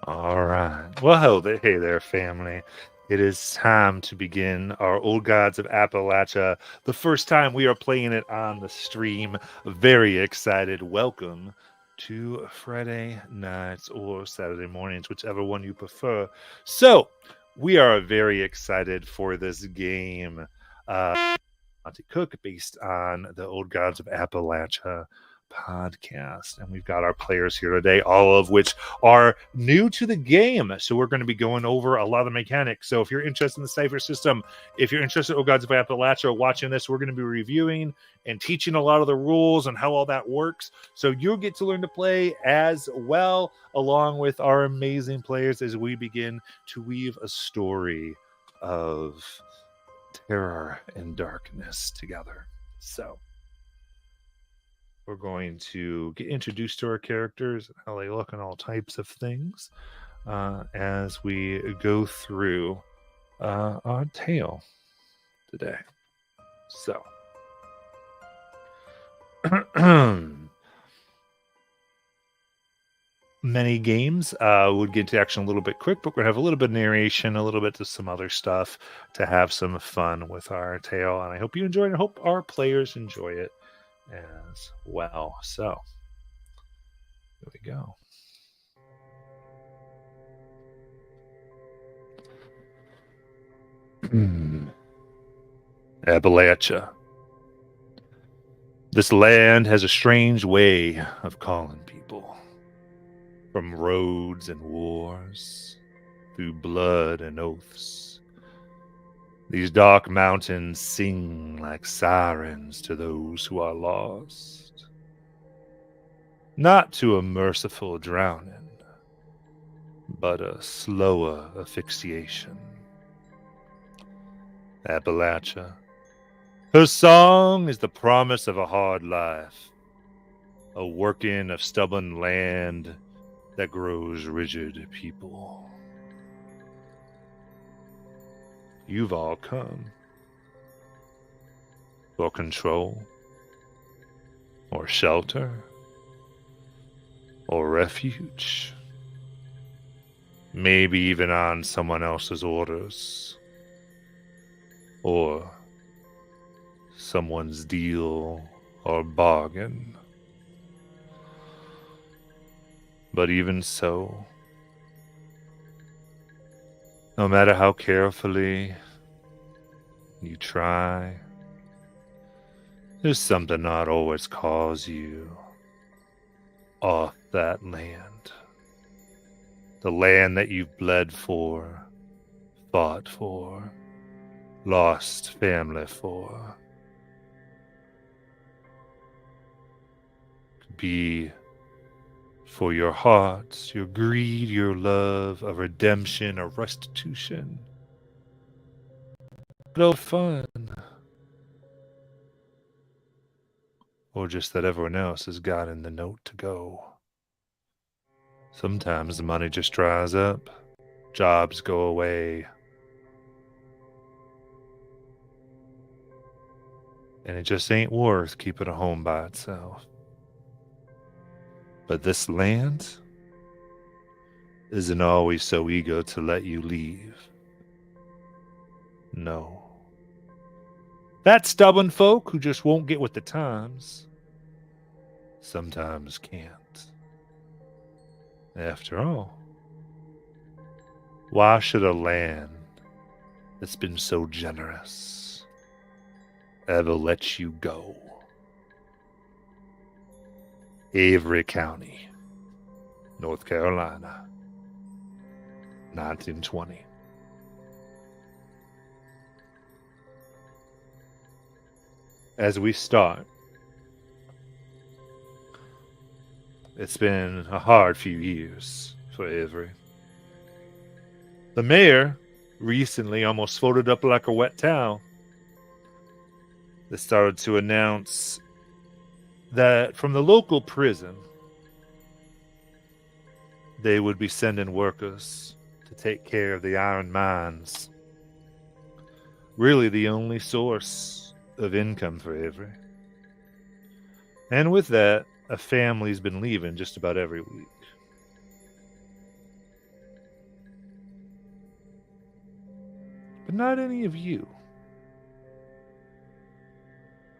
All right. Well, hey there, family. It is time to begin our Old Gods of Appalachia. The first time we are playing it on the stream. Very excited. Welcome to Friday nights or Saturday mornings, whichever one you prefer. So, we are very excited for this game. Monty Cook, based on the Old Gods of Appalachia podcast. And we've got our players here today, all of which are new to the game. So we're going to be going over a lot of the mechanics. So if you're interested in the Cypher system, if you're interested in Gods of Appalachia watching this, we're going to be reviewing and teaching a lot of the rules and how all that works. So you'll get to learn to play as well, along with our amazing players as we begin to weave a story of terror and darkness together. So we're going to get introduced to our characters, how they look, and all types of things as we go through our tale today. So, many games would get into action a little bit quick, but we're going to have a little bit of narration, a little bit of some other stuff to have some fun with our tale. And I hope you enjoy it. I hope our players enjoy it as well. So, here we go. Appalachia. This land has a strange way of calling people. From roads and wars, through blood and oaths. These dark mountains sing like sirens to those who are lost. Not to a merciful drowning, but a slower asphyxiation. Appalachia. Her song is the promise of a hard life, a working of stubborn land that grows rigid people. You've all come for control, or shelter, or refuge. Maybe even on someone else's orders, or someone's deal or bargain. But even so, no matter how carefully you try, there's something not always calls you off that land. The land that you've bled for, fought for, lost family for. Could be for your heart, your greed, your love, a redemption, a restitution. No fun. Or just that everyone else has gotten the note to go. Sometimes the money just dries up. Jobs go away. And it just ain't worth keeping a home by itself. But this land isn't always so eager to let you leave. No. That stubborn folk who just won't get with the times sometimes can't. After all, why should a land that's been so generous ever let you go? Avery County, North Carolina, 1920. As we start, it's been a hard few years for Avery. The mayor recently almost folded up like a wet towel. They started to announce that from the local prison, they would be sending workers to take care of the iron mines. Really the only source of income for Avery. And with that, a family's been leaving just about every week. but not any of you.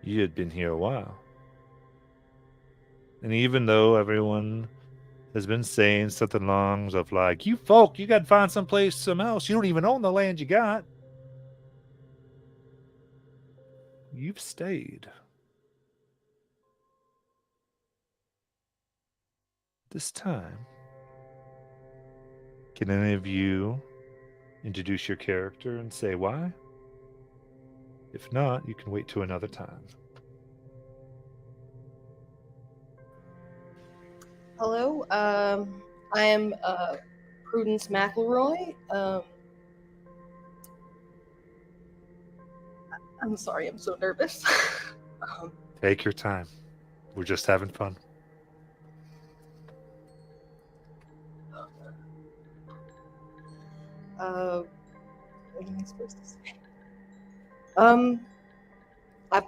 You had been here a while. And even though everyone has been saying something along of like, you folk, you got to find someplace, some else. You don't even own the land you got. You've stayed. This time, can any of you introduce your character and say why? If not, you can wait till another time. Hello, I am Prudence McElroy. I'm sorry, I'm so nervous. Take your time. We're just having fun. What am I supposed to say? Um, I've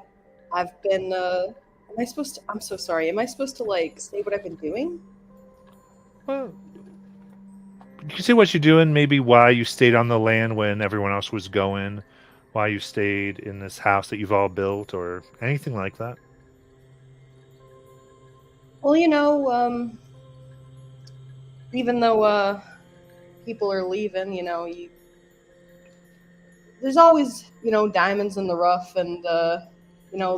I've been. Am I supposed to? I'm so sorry. Am I supposed to like say what I've been doing? Well, you can see what you're doing, maybe why you stayed on the land when everyone else was going, why you stayed in this house that you've all built, or anything like that. Well, even though people are leaving, there's always diamonds in the rough, and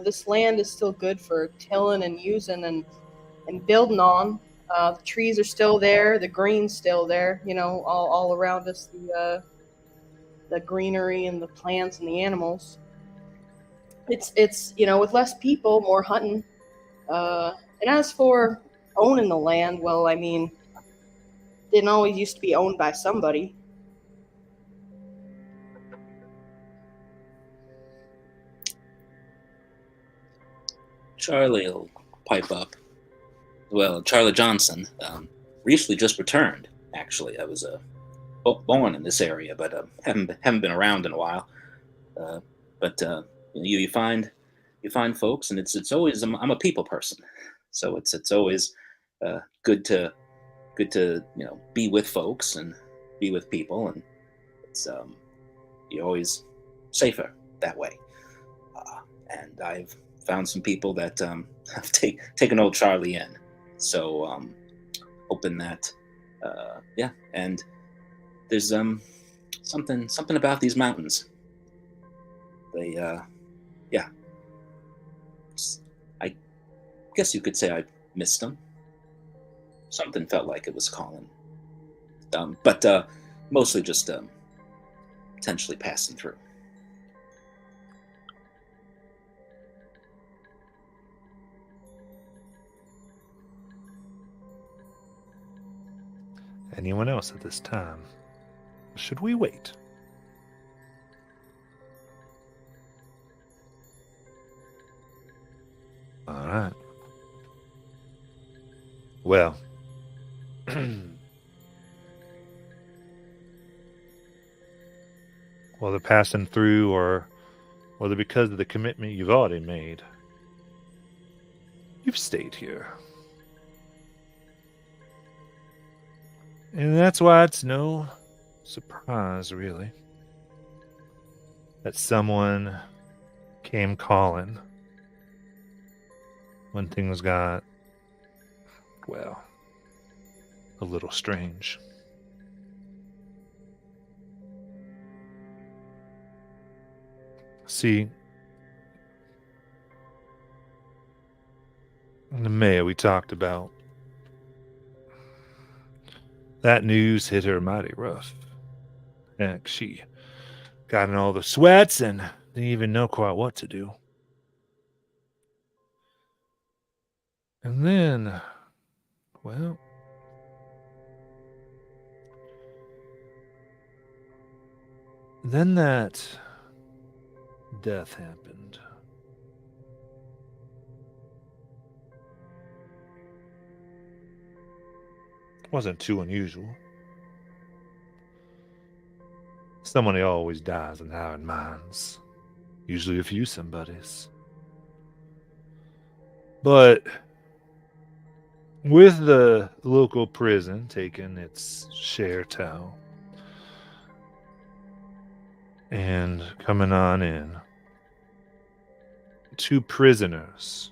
this land is still good for tilling and using and building on. The trees are still there, the green's still there, all around us, the greenery and the plants and the animals. It's with less people, more hunting. And as for owning the land, well, I mean, didn't always used to be owned by somebody. Charlie will pipe up. Well, Charlie Johnson recently just returned. Actually, I was born in this area, but haven't been around in a while. But you find folks, and it's always I'm a people person, so it's always good to be with folks and be with people, and it's you're always safer that way. And I've found some people that have taken old Charlie in. So hoping that, yeah. And there's something about these mountains. They, yeah. I guess you could say I missed them. Something felt like it was calling. But mostly just potentially passing through. Anyone else at this time? Should we wait? All right. Well, whether passing through or whether because of the commitment you've already made, you've stayed here. And that's why it's no surprise, really, that someone came calling when things got, well, a little strange. See, in the mayor we talked about, that news hit her mighty rough. Heck, she got in all the sweats and didn't even know quite what to do. And then, well, then that death happened. Wasn't too unusual. Somebody always dies in our minds. Usually a few somebodies. But with the local prison taking its share toll, And coming on in, 2 prisoners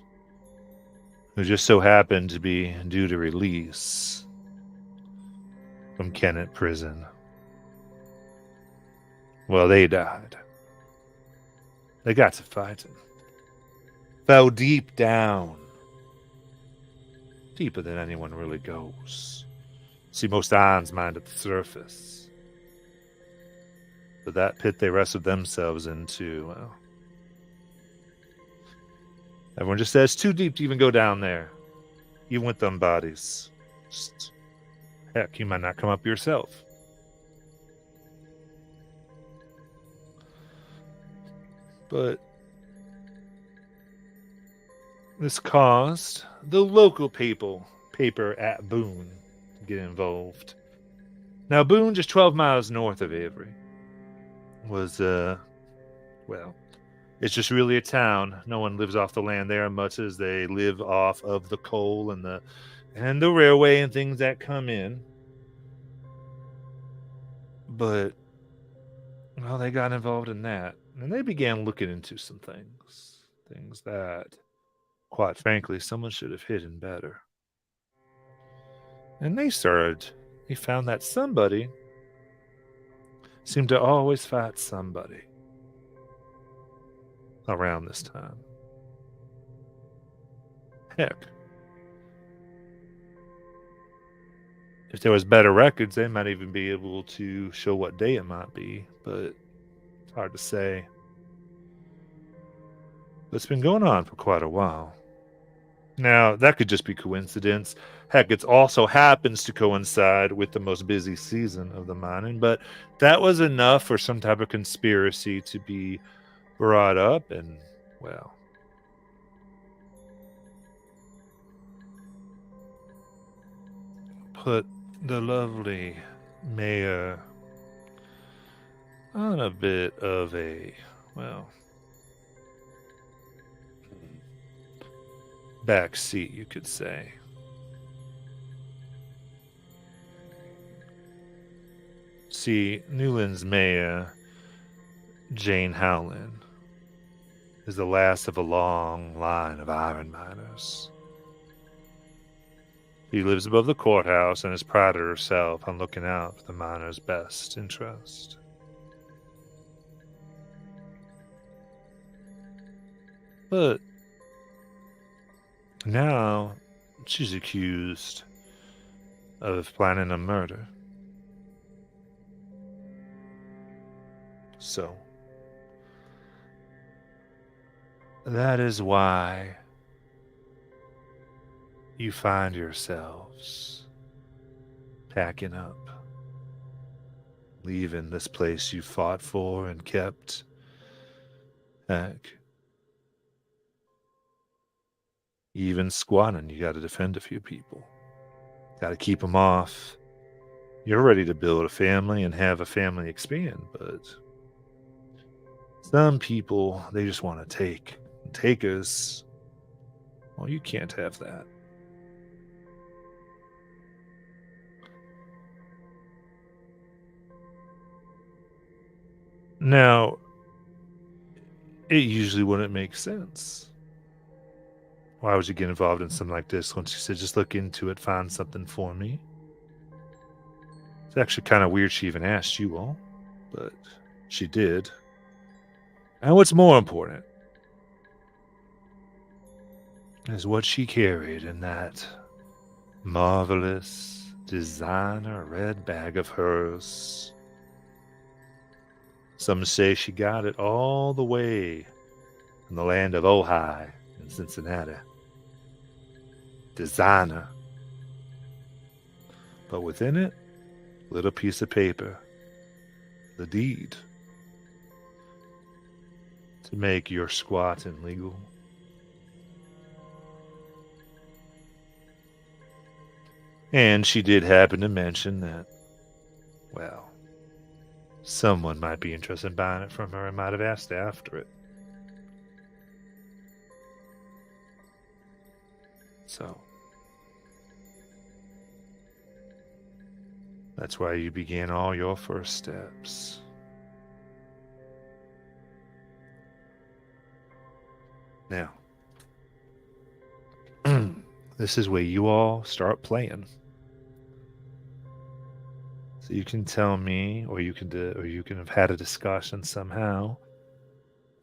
who just so happened to be due to release from Kennet Prison. Well, they died. They got to fighting. Fell deep down. Deeper than anyone really goes. See, most Ons mind at the surface. But that pit they wrestled themselves into, well, everyone just says too deep to even go down there. Even with them bodies. Just, heck, you might not come up yourself. But this caused the local paper at Boone to get involved. Now, Boone, just 12 miles north of Avery, was, well, it's just really a town. No one lives off the land there much as they live off of the coal and the railway and things that come in. But, well, they got involved in that. And they began looking into some things. Things that, quite frankly, someone should have hidden better. And they found that somebody seemed to always fight somebody around this time. Heck, if there was better records, they might even be able to show what day it might be, but it's hard to say. But it's been going on for quite a while. Now, that could just be coincidence. Heck, it also happens to coincide with the most busy season of the mining, but that was enough for some type of conspiracy to be brought up, and, well, put the lovely mayor on a bit of a, well, back seat, you could say. See, Newland's mayor, Jane Howland, is the last of a long line of iron miners. She lives above the courthouse and has prided herself on looking out for the miners' best interest. But now she's accused of planning a murder. So that is why you find yourselves packing up, leaving this place you fought for and kept. Heck, even squatting, you got to defend a few people. Got to keep them off. You're ready to build a family and have a family expand, but some people, they just want to take. Takers, well, you can't have that. Now, it usually wouldn't make sense. Why would you get involved in something like this when she said, just look into it, find something for me? It's actually kind of weird she even asked you all, but she did. And what's more important is what she carried in that marvelous designer red bag of hers. Some say she got it all the way from the land of Ojai in Cincinnati. Designer. But within it, little piece of paper. The deed. To make your squatting legal. And she did happen to mention that, well, someone might be interested in buying it from her and might have asked after it. So, that's why you began all your first steps. Now, this is where you all start playing. So you can tell me, or you can have had a discussion somehow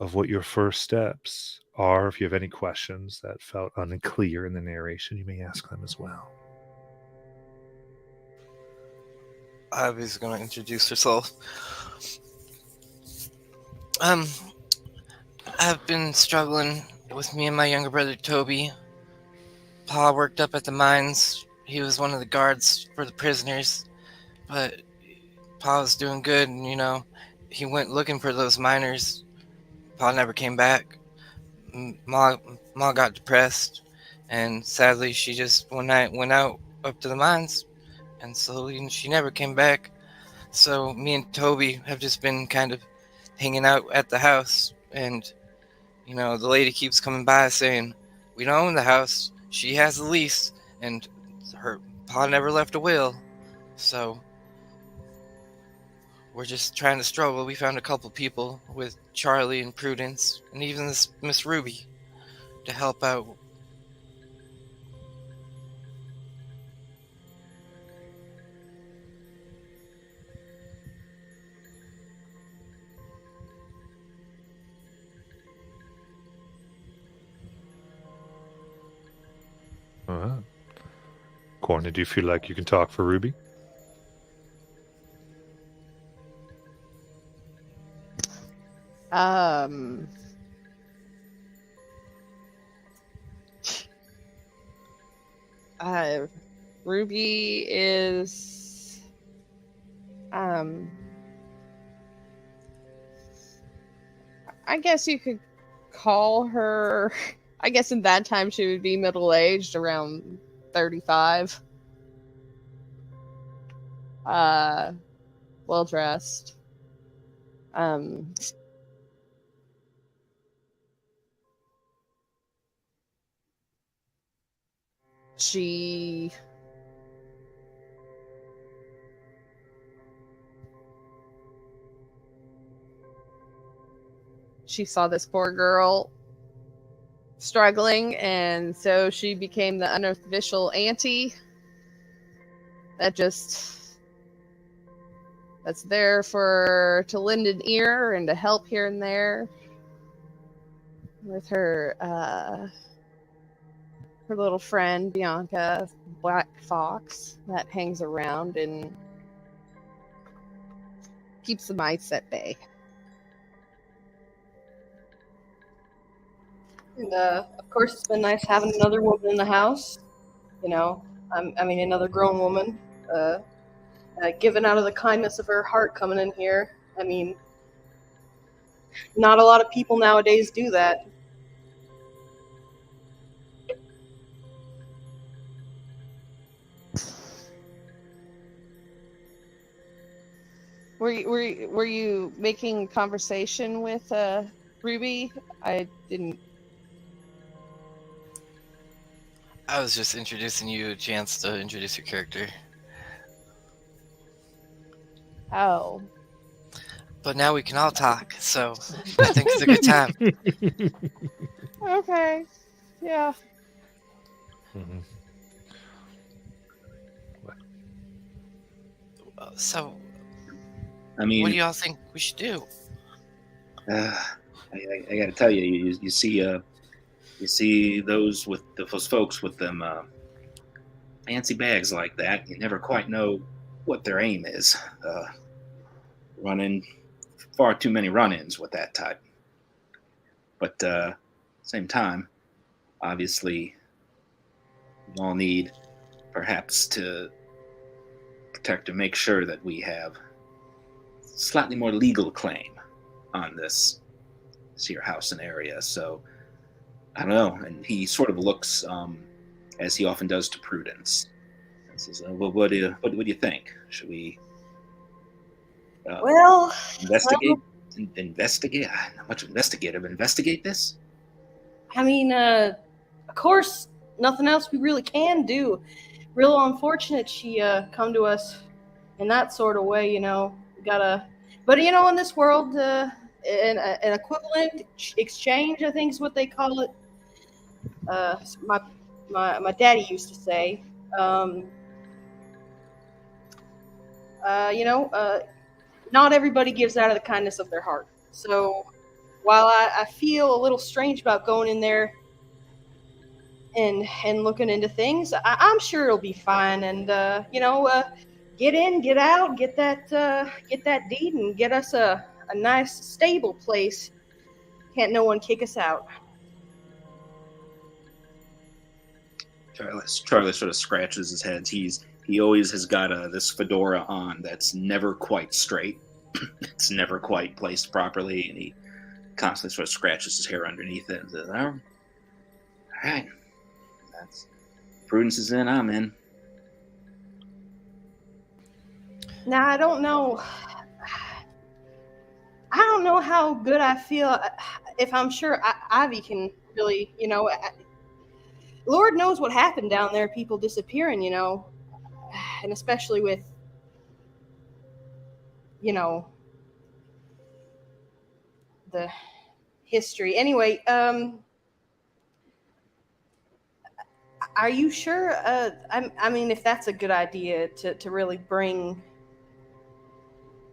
of what your first steps are. If you have any questions that felt unclear in the narration, you may ask them as well. Ivy's gonna introduce herself. I've been struggling with me and my younger brother Toby. Pa worked up at the mines. He was one of the guards for the prisoners, but Pa was doing good, and he went looking for those miners. Pa never came back. Ma got depressed, and sadly, she just one night went out up to the mines, and slowly she never came back. So me and Toby have just been kind of hanging out at the house, and the lady keeps coming by saying, "We don't own the house. She has the lease, and her pa never left a will." So we're just trying to struggle. We found a couple people with Charlie and Prudence, and even this Miss Ruby to help out. Corny, do you feel like you can talk for Ruby? Ruby is I guess you could call her, I guess in that time she would be middle-aged, around 35. Well dressed. She saw this poor girl struggling, and so she became the unofficial auntie that's there to lend an ear and to help here and there with her little friend Bianca, Black Fox, that hangs around and keeps the mice at bay. And of course, it's been nice having another woman in the house. Another grown woman, given out of the kindness of her heart coming in here. Not a lot of people nowadays do that. Were you making conversation with Ruby? I didn't. I was just introducing you a chance to introduce your character. Oh. But now we can all talk, so I think it's a good time. Okay. Yeah. Mm-hmm. So, I mean, what do y'all think we should do? I got to tell you, you see those folks with them fancy bags like that. You never quite know what their aim is. Running far too many run-ins with that type. But same time, obviously, we all need perhaps to protect and make sure that we have slightly more legal claim on this here house and area. So I don't know. And he sort of looks, as he often does, to Prudence. And says, "Well, what do you think? Should we investigate? Not much investigative. Investigate this? Of course, nothing else we really can do. Real unfortunate she come to us in that sort of way. We gotta. But in this world, an equivalent exchange, I think is what they call it. My daddy used to say, um, you know, not everybody gives out of the kindness of their heart. So while I feel a little strange about going in there and looking into things, I'm sure it'll be fine. And get in, get out, get that deed, and get us a nice stable place. Can't no one kick us out. Charlie sort of scratches his head. He always has got this fedora on that's never quite straight. It's never quite placed properly, and he constantly sort of scratches his hair underneath it and says, "All right, that's Prudence is in. I'm in." Now I don't know. I don't know how good I feel if I'm sure Ivy can really, Lord knows what happened down there, people disappearing, and especially with, the history. Anyway, are you sure? I mean, if that's a good idea to really bring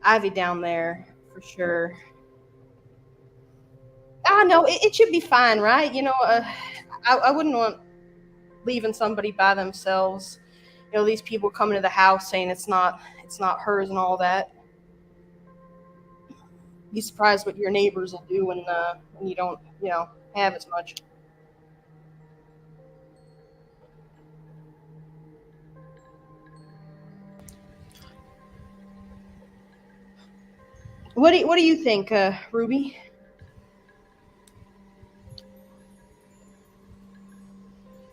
Ivy down there, for sure. No, it should be fine, right? I wouldn't want leaving somebody by themselves. These people coming to the house saying it's not hers and all that. Be surprised what your neighbors will do when you don't, have as much. What do you think, Ruby?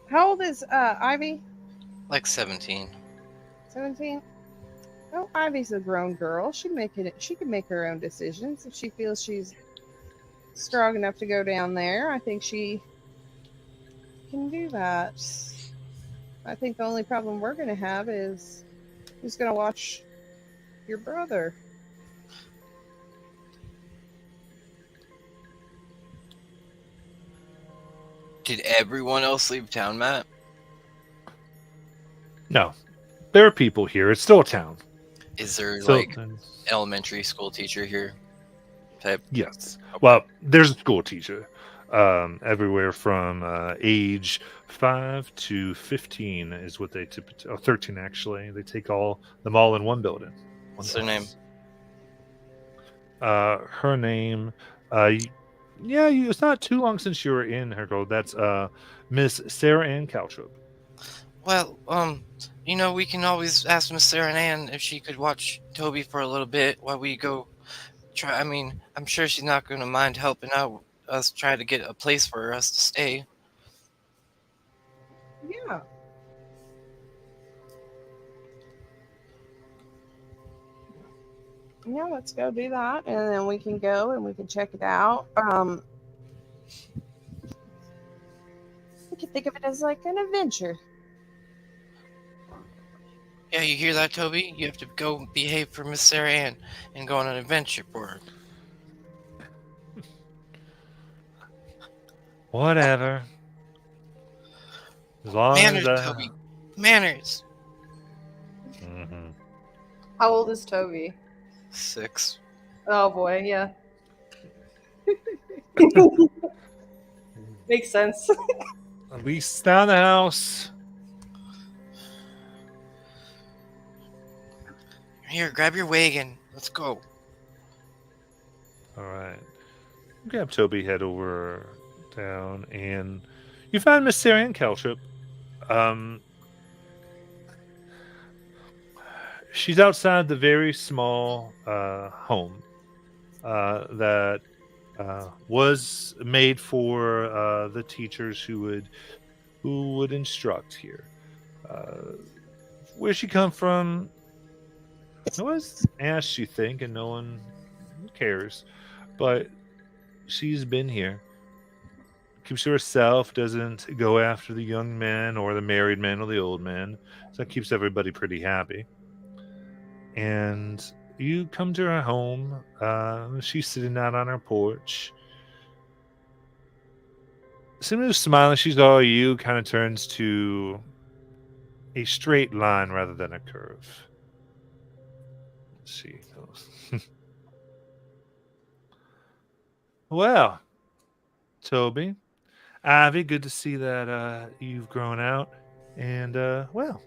How old is Ivy? Like 17. 17. Oh, Ivy's a grown girl. She can make her own decisions if she feels she's strong enough to go down there. I think she can do that. I think the only problem we're going to have is who's going to watch your brother. Did everyone else leave town, Matt? No, there are people here. It's still a town. Is there So, like elementary school teacher here type? yes. Well, there's a school teacher. Everywhere from age 5 to 15 is what they typically. 13 actually. They take them all in one building. What's their name? Her name. It's not too long since you were in her girl. That's Miss Sarah Ann Caltrip. Well, we can always ask Miss Sarah Ann if she could watch Toby for a little bit while we go try. I mean, I'm sure she's not going to mind helping out us try to get a place for us to stay. Yeah. Yeah, let's go do that, and then we can go and we can check it out. We can think of it as like an adventure. Yeah, you hear that, Toby? You have to go behave for Miss Sarah Ann and go on an adventure for her. Whatever. As long Manners, as Toby. Manners. Mm-hmm. How old is Toby? 6. Oh boy, yeah. Makes sense. At least down the house. Here, grab your wagon. Let's go. All right. Grab Toby, head over down, and you find Miss Sarah Ann Caltrip. She's outside the very small home that was made for the teachers who would instruct here. Where she come from? No one's asked, you think, and no one cares. But she's been here. Keeps to herself, doesn't go after the young men or the married men or the old men. So that keeps everybody pretty happy. And you come to her home. She's sitting out on her porch. Similar to smiling, she's all you, kind of turns to a straight line rather than a curve. She goes, well, Toby, Ivy, good to see that you've grown out. And, well,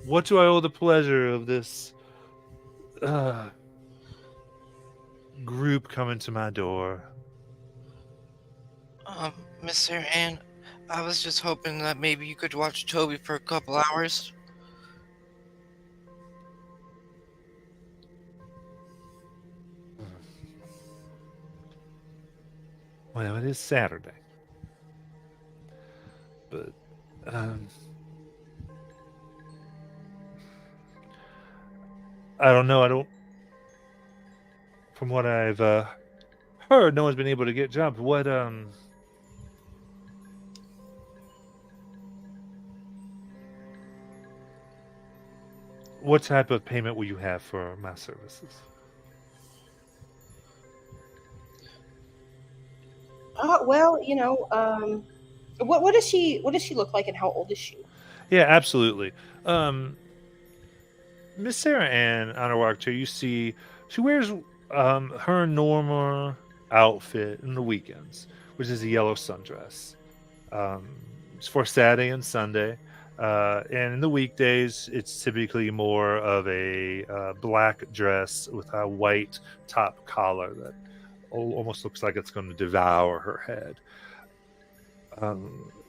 what do I owe the pleasure of this uh, group coming to my door? Miss Sarah Ann, I was just hoping that maybe you could watch Toby for a couple hours. Well, it is Saturday. But, I don't know. I don't. From what I've heard, no one's been able to get jobs. What type of payment will you have for my services? Well, what does she look like, and how old is she? Yeah, absolutely. Miss Sarah Ann on her walk chair, you see she wears her normal outfit in the weekends, which is a yellow sundress. It's for Saturday and Sunday. And in the weekdays, it's typically more of a black dress with a white top collar that almost looks like it's going to devour her head.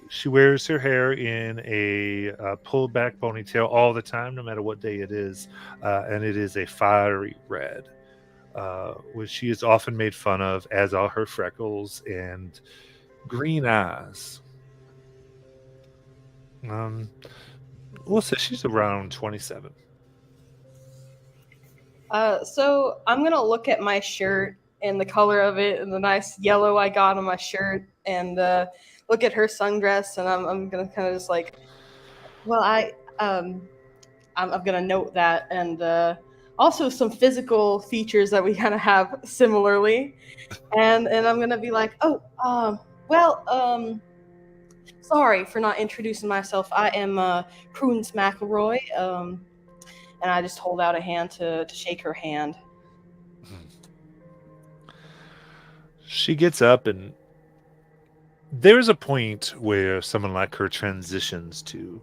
She wears her hair in a pulled back ponytail all the time, no matter what day it is, and it is a fiery red, which she is often made fun of, as are her freckles and green eyes. We'll say she's around 27. So I'm gonna look at my shirt and the color of it and the nice yellow I got on my shirt, and look at her sundress, and I'm gonna kind of just like, well, I'm gonna note that, and also some physical features that we kind of have similarly, and I'm gonna be like, oh, sorry for not introducing myself. I am Prudence McElroy, and I just hold out a hand to shake her hand. She gets up, and there's a point where someone like her transitions to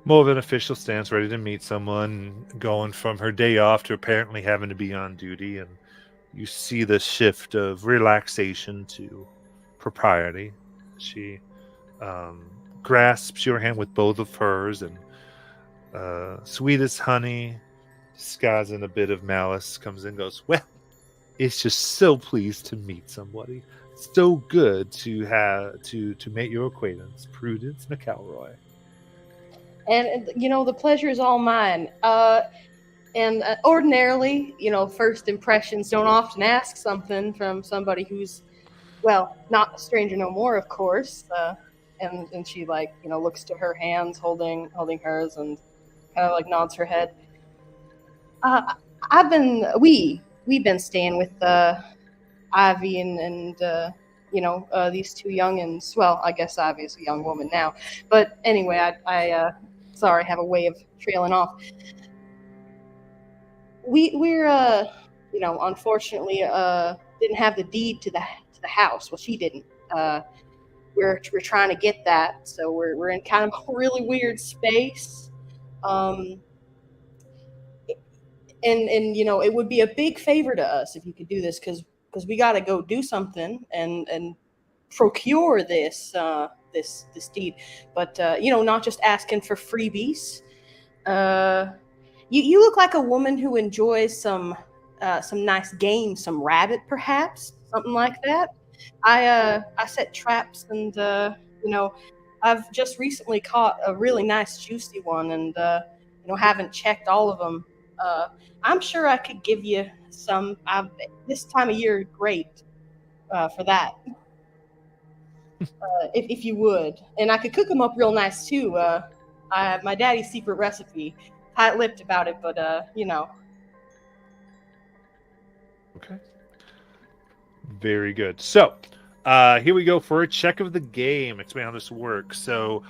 more of an official stance, ready to meet someone, going from her day off to apparently having to be on duty, and you see the shift of relaxation to propriety. She grasps your hand with both of hers, and sweet as honey, disguised in a bit of malice, comes in and goes, well, it's just so pleased to meet somebody. So good to have to make your acquaintance, Prudence McElroy. And the pleasure is all mine. And ordinarily, first impressions don't often ask something from somebody who's, well, not a stranger no more, of course. And she looks to her hands holding hers, and kind of nods her head. We've been staying with Ivy and these two youngins. Well, I guess Ivy is a young woman now, but anyway, I sorry, have a way of trailing off. We're unfortunately didn't have the deed to the house. Well, she didn't. We're trying to get that, so we're in kind of a really weird space. And it would be a big favor to us if you could do this, because we got to go do something and procure this this deed, but not just asking for freebies. You look like a woman who enjoys some nice game, some rabbit perhaps, something like that. I set traps, and I've just recently caught a really nice juicy one, and haven't checked all of them. I'm sure I could give you some. This time of year, great for that. If you would, and I could cook them up real nice too. My daddy's secret recipe. Tight-lipped about it, but Okay. Very good. So, here we go for a check of the game. Explain how this works. So,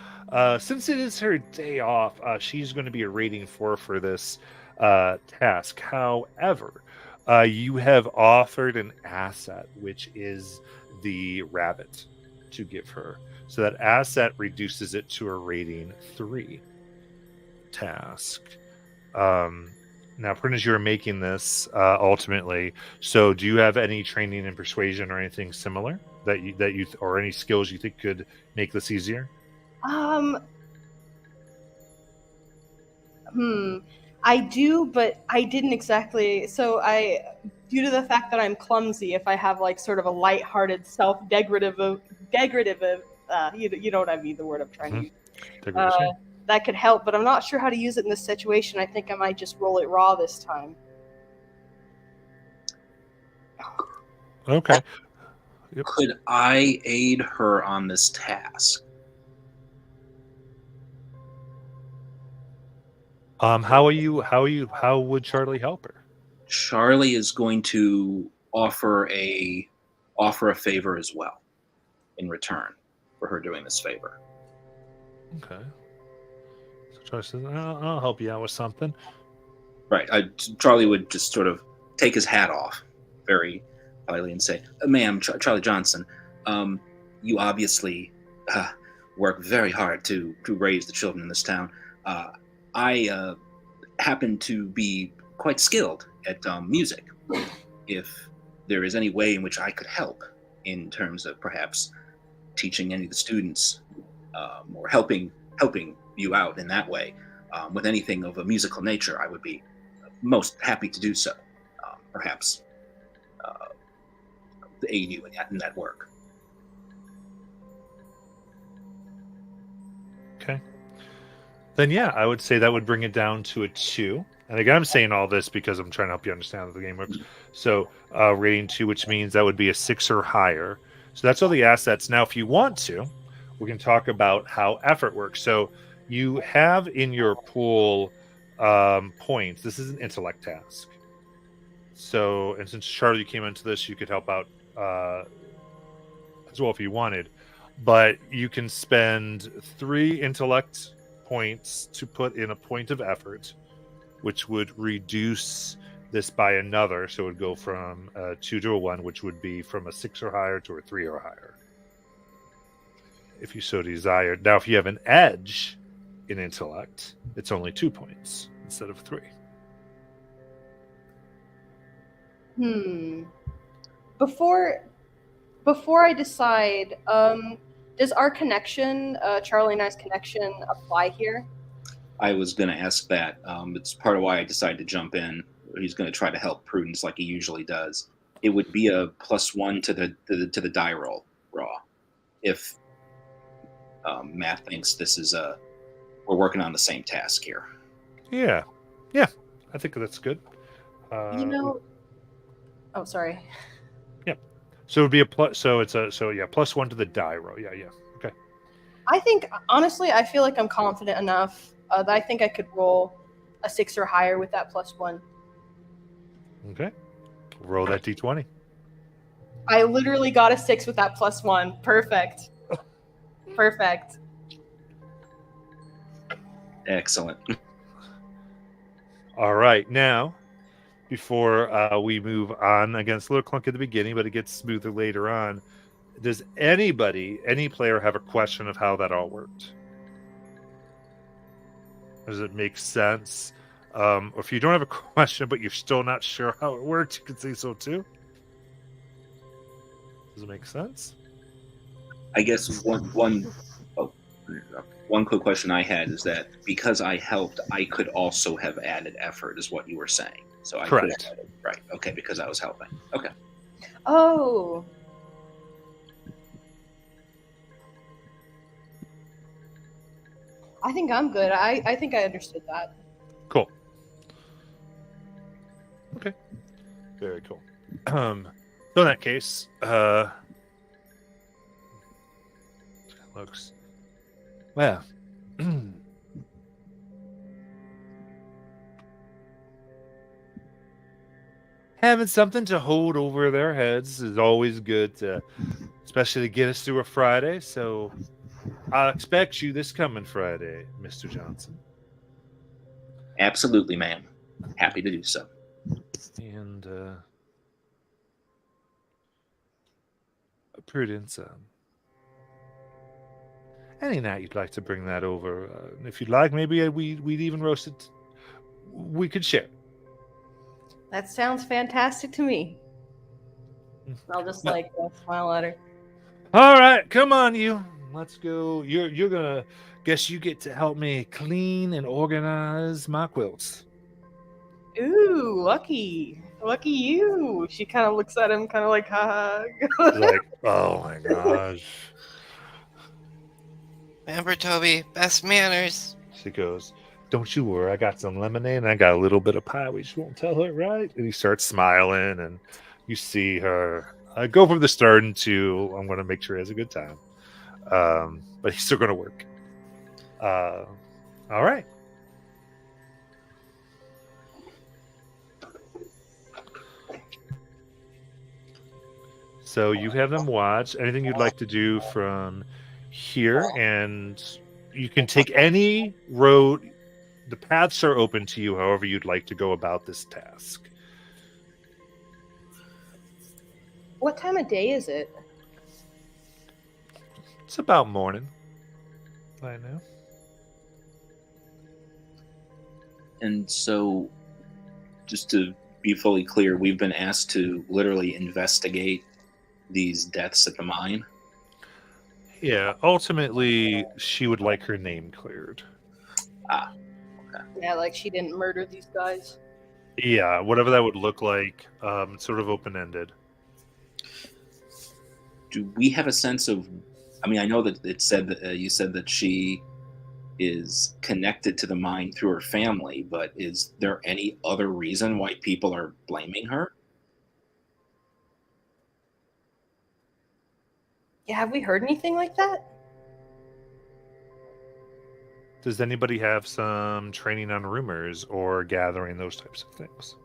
since it is her day off, she's going to be a rating 4 for this task. However, you have offered an asset, which is the rabbit, to give her. So that asset reduces it to a rating 3 task. Now, Prentice, you're making this ultimately. So, do you have any training in persuasion or anything similar or any skills you think could make this easier? Um, I do, but I didn't exactly. So due to the fact that I'm clumsy, if I have like sort of a light-hearted, degradative, you know what I mean, the word I'm trying to use. Degradation. That could help, but I'm not sure how to use it in this situation. I think I might just roll it raw this time. Okay. Could I aid her on this task? How would Charlie help her? Charlie is going to offer a favor as well in return for her doing this favor. Okay. So Charlie says, I'll help you out with something. Right. Charlie would just sort of take his hat off very politely and say, ma'am, Charlie Johnson, you obviously work very hard to raise the children in this town. I happen to be quite skilled at music. If there is any way in which I could help in terms of perhaps teaching any of the students or helping you out in that way with anything of a musical nature, I would be most happy to do so. Perhaps to aid you in that work. Okay. Then yeah, I would say that would bring it down to a 2. And again, I'm saying all this because I'm trying to help you understand how the game works. So rating 2, which means that would be a 6 or higher. So that's all the assets. Now, if you want to, we can talk about how effort works. So you have in your pool points. This is an intellect task. So, and since Charlie came into this, you could help out as well if you wanted. But you can spend 3 intellect points to put in a point of effort, which would reduce this by another. So it would go from a 2 to a 1, which would be from a 6 or higher to a 3 or higher, if you so desired. Now, if you have an edge in intellect, it's only 2 points instead of 3. Before I decide, does our connection, Charlie and I's connection, apply here? I was going to ask that. It's part of why I decided to jump in. He's going to try to help Prudence like he usually does. It would be a +1 to the die roll raw. If Matt thinks this is we're working on the same task here. Yeah, I think that's good. Oh, sorry. Yeah, so it would be a plus. So it's +1 to the die roll. Yeah. Okay. I think honestly, I feel like I'm confident enough that I think I could roll a 6 or higher with that +1. Okay. Roll that d20. I literally got a 6 with that +1. Perfect. Perfect. Excellent. All right. Now, before we move on, again, it's a little clunky at the beginning, but it gets smoother later on. Does any player have a question of how that all worked? Does it make sense? Or if you don't have a question, but you're still not sure how it worked, you can say so too. Does it make sense? I guess one quick question I had is that because I helped, I could also have added effort, is what you were saying. So I Correct. could have added, right? Okay, because I was helping. Okay. Oh. I think I'm good. I think I understood that. Cool. Okay. Very cool. So in that case, looks well. having something to hold over their heads is always good, especially to get us through a Friday. So I'll expect you this coming Friday, Mr. Johnson. Absolutely, ma'am. Happy to do so. And Prudence, any night you'd like to bring that over, if you'd like, maybe we'd even roast it. We could share. That sounds fantastic to me. I'll just No. smile at her. All right, come on, you. Let's go. You're gonna guess you get to help me clean and organize my quilts. Ooh, lucky you. She kind of looks at him, kind of like, ha. Like, oh my gosh. Remember, Toby, best manners. She goes, don't you worry, I got some lemonade and I got a little bit of pie. We just won't tell her, right? And he starts smiling, and you see her go from the start into, I'm going to make sure he has a good time. But he's still going to work. All right. So you have them watch. Anything you'd like to do from here, and you can take any road. The paths are open to you, however you'd like to go about this task. What time of day is it? It's about morning. I know. And so, just to be fully clear, we've been asked to literally investigate these deaths at the mine. Yeah, ultimately, she would like her name cleared. Ah, okay. Yeah, like she didn't murder these guys. Yeah, whatever that would look like. It's sort of open-ended. Do we have a sense of? I mean, I know that it said that you said that she is connected to the mine through her family, but is there any other reason why people are blaming her? Yeah, have we heard anything like that? Does anybody have some training on rumors or gathering those types of things?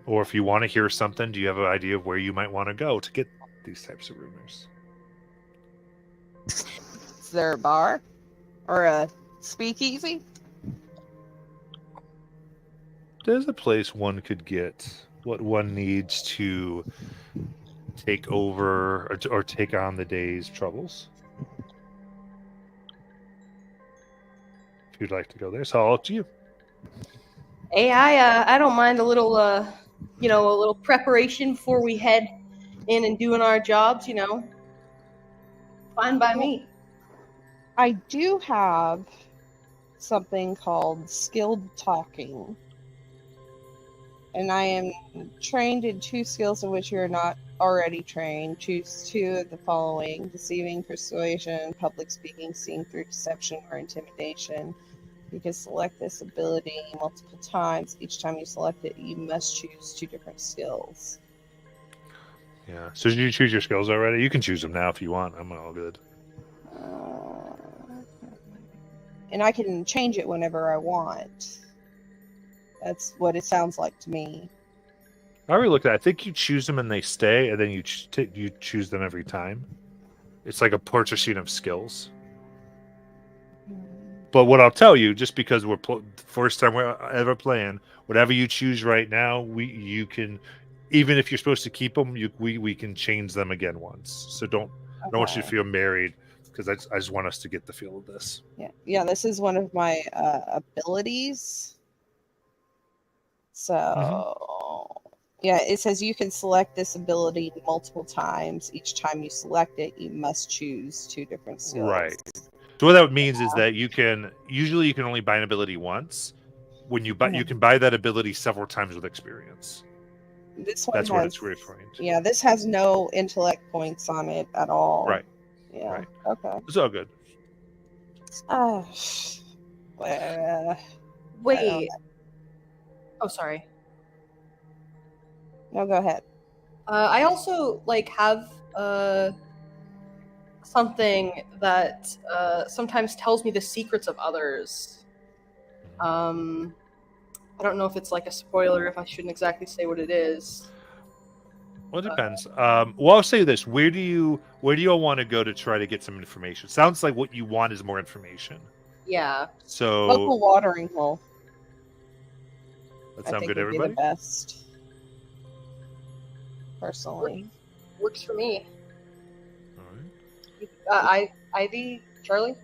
Or if you want to hear something, do you have an idea of where you might want to go to get these types of rumors? Is there a bar or a speakeasy? There's a place one could get what one needs to take over or take on the day's troubles. If you'd like to go there, it's all up to you. Hey, I don't mind a little a little preparation before we head in and doing our jobs. Fine by me. I do have something called skilled talking. And I am trained in 2 skills in which you are not already trained. Choose 2 of the following: deceiving, persuasion, public speaking seen through deception or intimidation. You can select this ability multiple times. Each time you select it, you must choose 2 different skills. Yeah. So did you choose your skills already? You can choose them now if you want. I'm all good. And I can change it whenever I want. That's what it sounds like to me. I already looked at it. I think you choose them and they stay, and then you choose them every time. It's like a purchasing of skills. But what I'll tell you, just because we're first time we're ever playing, whatever you choose right now, you can, even if you're supposed to keep them, we can change them again once. So I don't want you to feel married, because I just want us to get the feel of this. Yeah. This is one of my abilities. So, yeah, it says you can select this ability multiple times. Each time you select it, you must choose 2 different skills. Right. So what that means is that you can only buy an ability once. When you buy, you can buy that ability several times with experience. This one That's what it's referring to. Yeah, this has no intellect points on it at all. Right. Yeah. Right. Okay. It's all good. Wait. Oh, sorry. No, go ahead. I also have something that sometimes tells me the secrets of others. I don't know if it's like a spoiler, if I shouldn't exactly say what it is. Well, it depends. Well, I'll say this: where do you all want to go to try to get some information? Sounds like what you want is more information. Yeah. So Local watering hole. that I sound think good, would be everybody? the best. Personally. Works for me. All right. Ivy, Charlie?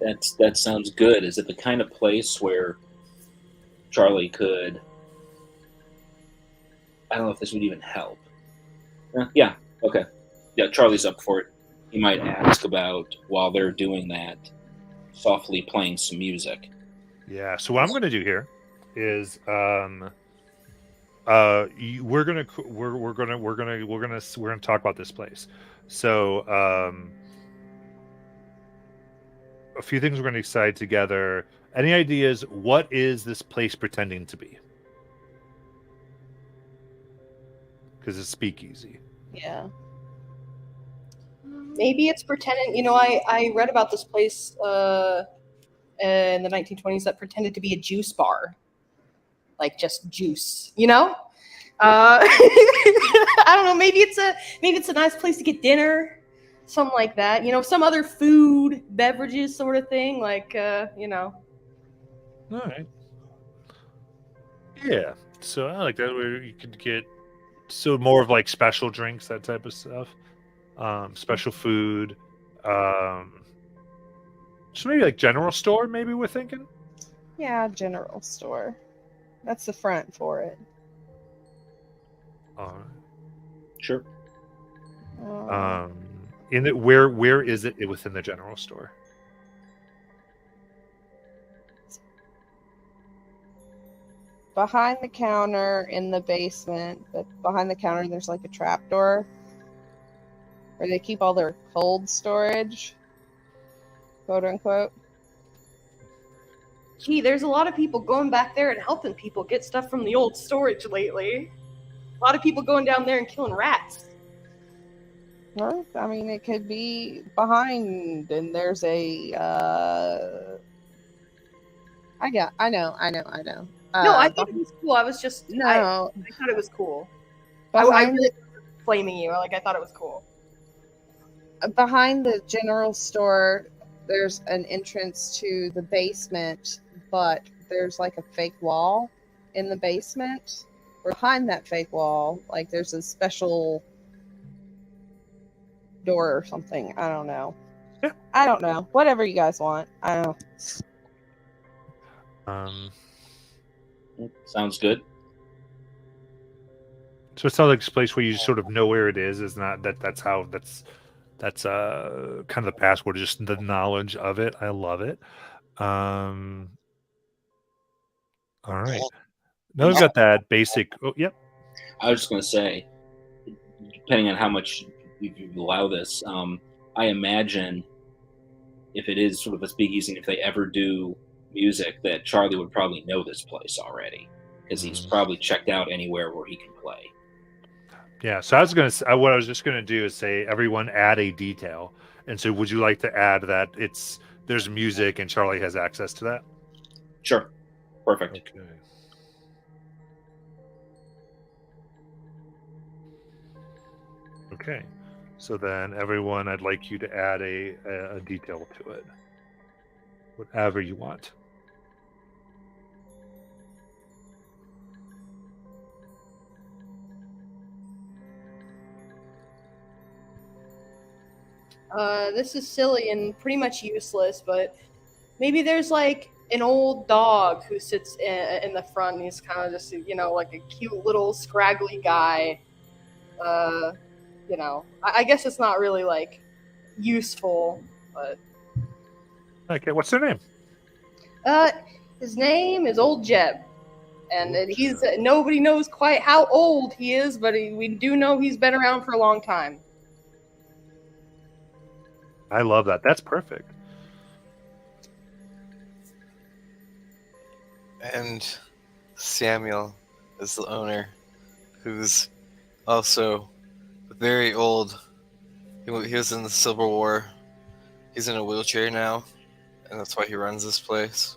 That sounds good. Is it the kind of place where Charlie could? I don't know if this would even help. Yeah. Okay. Yeah, Charlie's up for it. He might ask about, while they're doing that, softly playing some music. Yeah. So what I'm going to do here is we're gonna talk about this place. So a few things we're going to decide together. Any ideas? What is this place pretending to be? Because it's speakeasy. Yeah. Maybe it's pretending. I read about this place in the 1920s that pretended to be a juice bar, like just juice. I don't know. Maybe it's a nice place to get dinner, something like that. Some other food, beverages, sort of thing. Like All right. Yeah. So I like that where you could get more of like special drinks, that type of stuff. Special food. So maybe like general store. Maybe we're thinking. Yeah, general store. That's the front for it. All right. Sure. In it, where is it within the general store? Behind the counter in the basement, but behind the counter there's like a trap door where they keep all their cold storage, quote unquote. Gee, there's a lot of people going back there and helping people get stuff from the old storage lately. A lot of people going down there and killing rats. Well, I mean, it could be behind, and there's a. I know. No, I thought it was cool. I was just No, I thought it was cool. I behind really wasn't flaming you. Like, I thought it was cool. behind the general store, there's an entrance to the basement, but there's like a fake wall in the basement. Behind that fake wall, like there's a special door or something. I don't know. Yeah. I don't know. Whatever you guys want. I don't know. Sounds good. So it sounds like a place where you sort of know where it is. Is not that's kind of the password, just the knowledge of it. I love it. All right. Now we've got that basic. Oh, yep. I was just going to say, depending on how much you allow this, I imagine if it is sort of a speakeasy, if they ever do music, that Charlie would probably know this place already because he's probably checked out anywhere where he can play. Yeah. So what I was just gonna do is say, everyone add a detail. And so, would you like to add that there's music and Charlie has access to that? Sure. Perfect. Okay. Okay. So then, everyone, I'd like you to add a detail to it. Whatever you want. This is silly and pretty much useless, but maybe there's like an old dog who sits in the front, and he's kind of just, like a cute little scraggly guy. I guess it's not really like useful, but Okay. What's their name? his name is Old Jeb, and he's nobody knows quite how old he is, but we do know he's been around for a long time. I love that. That's perfect. And Samuel is the owner, who's also very old. He was in the Civil War. He's in a wheelchair now, and that's why he runs this place.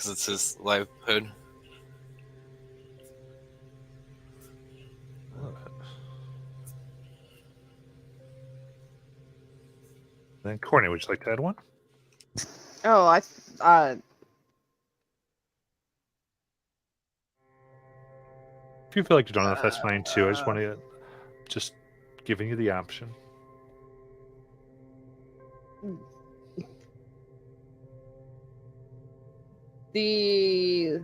because it's his livelihood. Love it. Then Courtney, would you like to add one? Oh, If you feel like you don't know if that's fine too. I just want to just giving you the option. the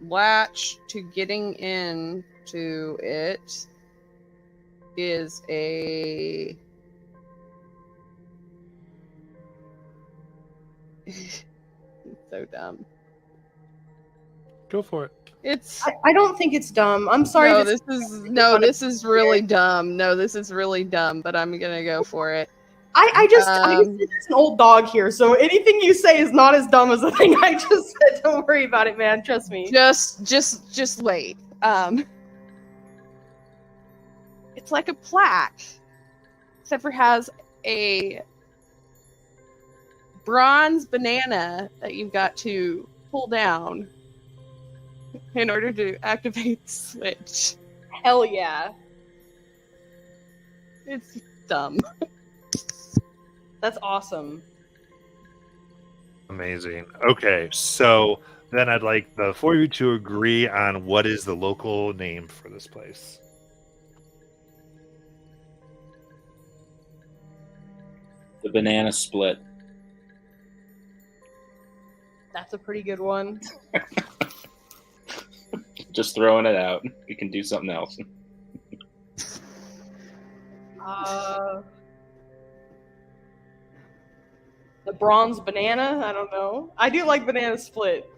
latch to getting into it is a so dumb. Go for it. It's I don't think it's dumb. I'm sorry. no, to this is really dumb. No, this is really dumb, but I'm gonna go for it. I just said there's an old dog here, so anything you say is not as dumb as the thing I just said. Don't worry about it, man. Trust me. Just wait. It's like a plaque, except for has a bronze banana that you've got to pull down in order to activate the switch. Hell yeah. It's dumb. That's awesome. Amazing. Okay, so then I'd like the four of you to agree on what is the local name for this place. The banana split. That's a pretty good one. Just throwing it out. We can do something else. The bronze banana? I don't know. I do like banana split.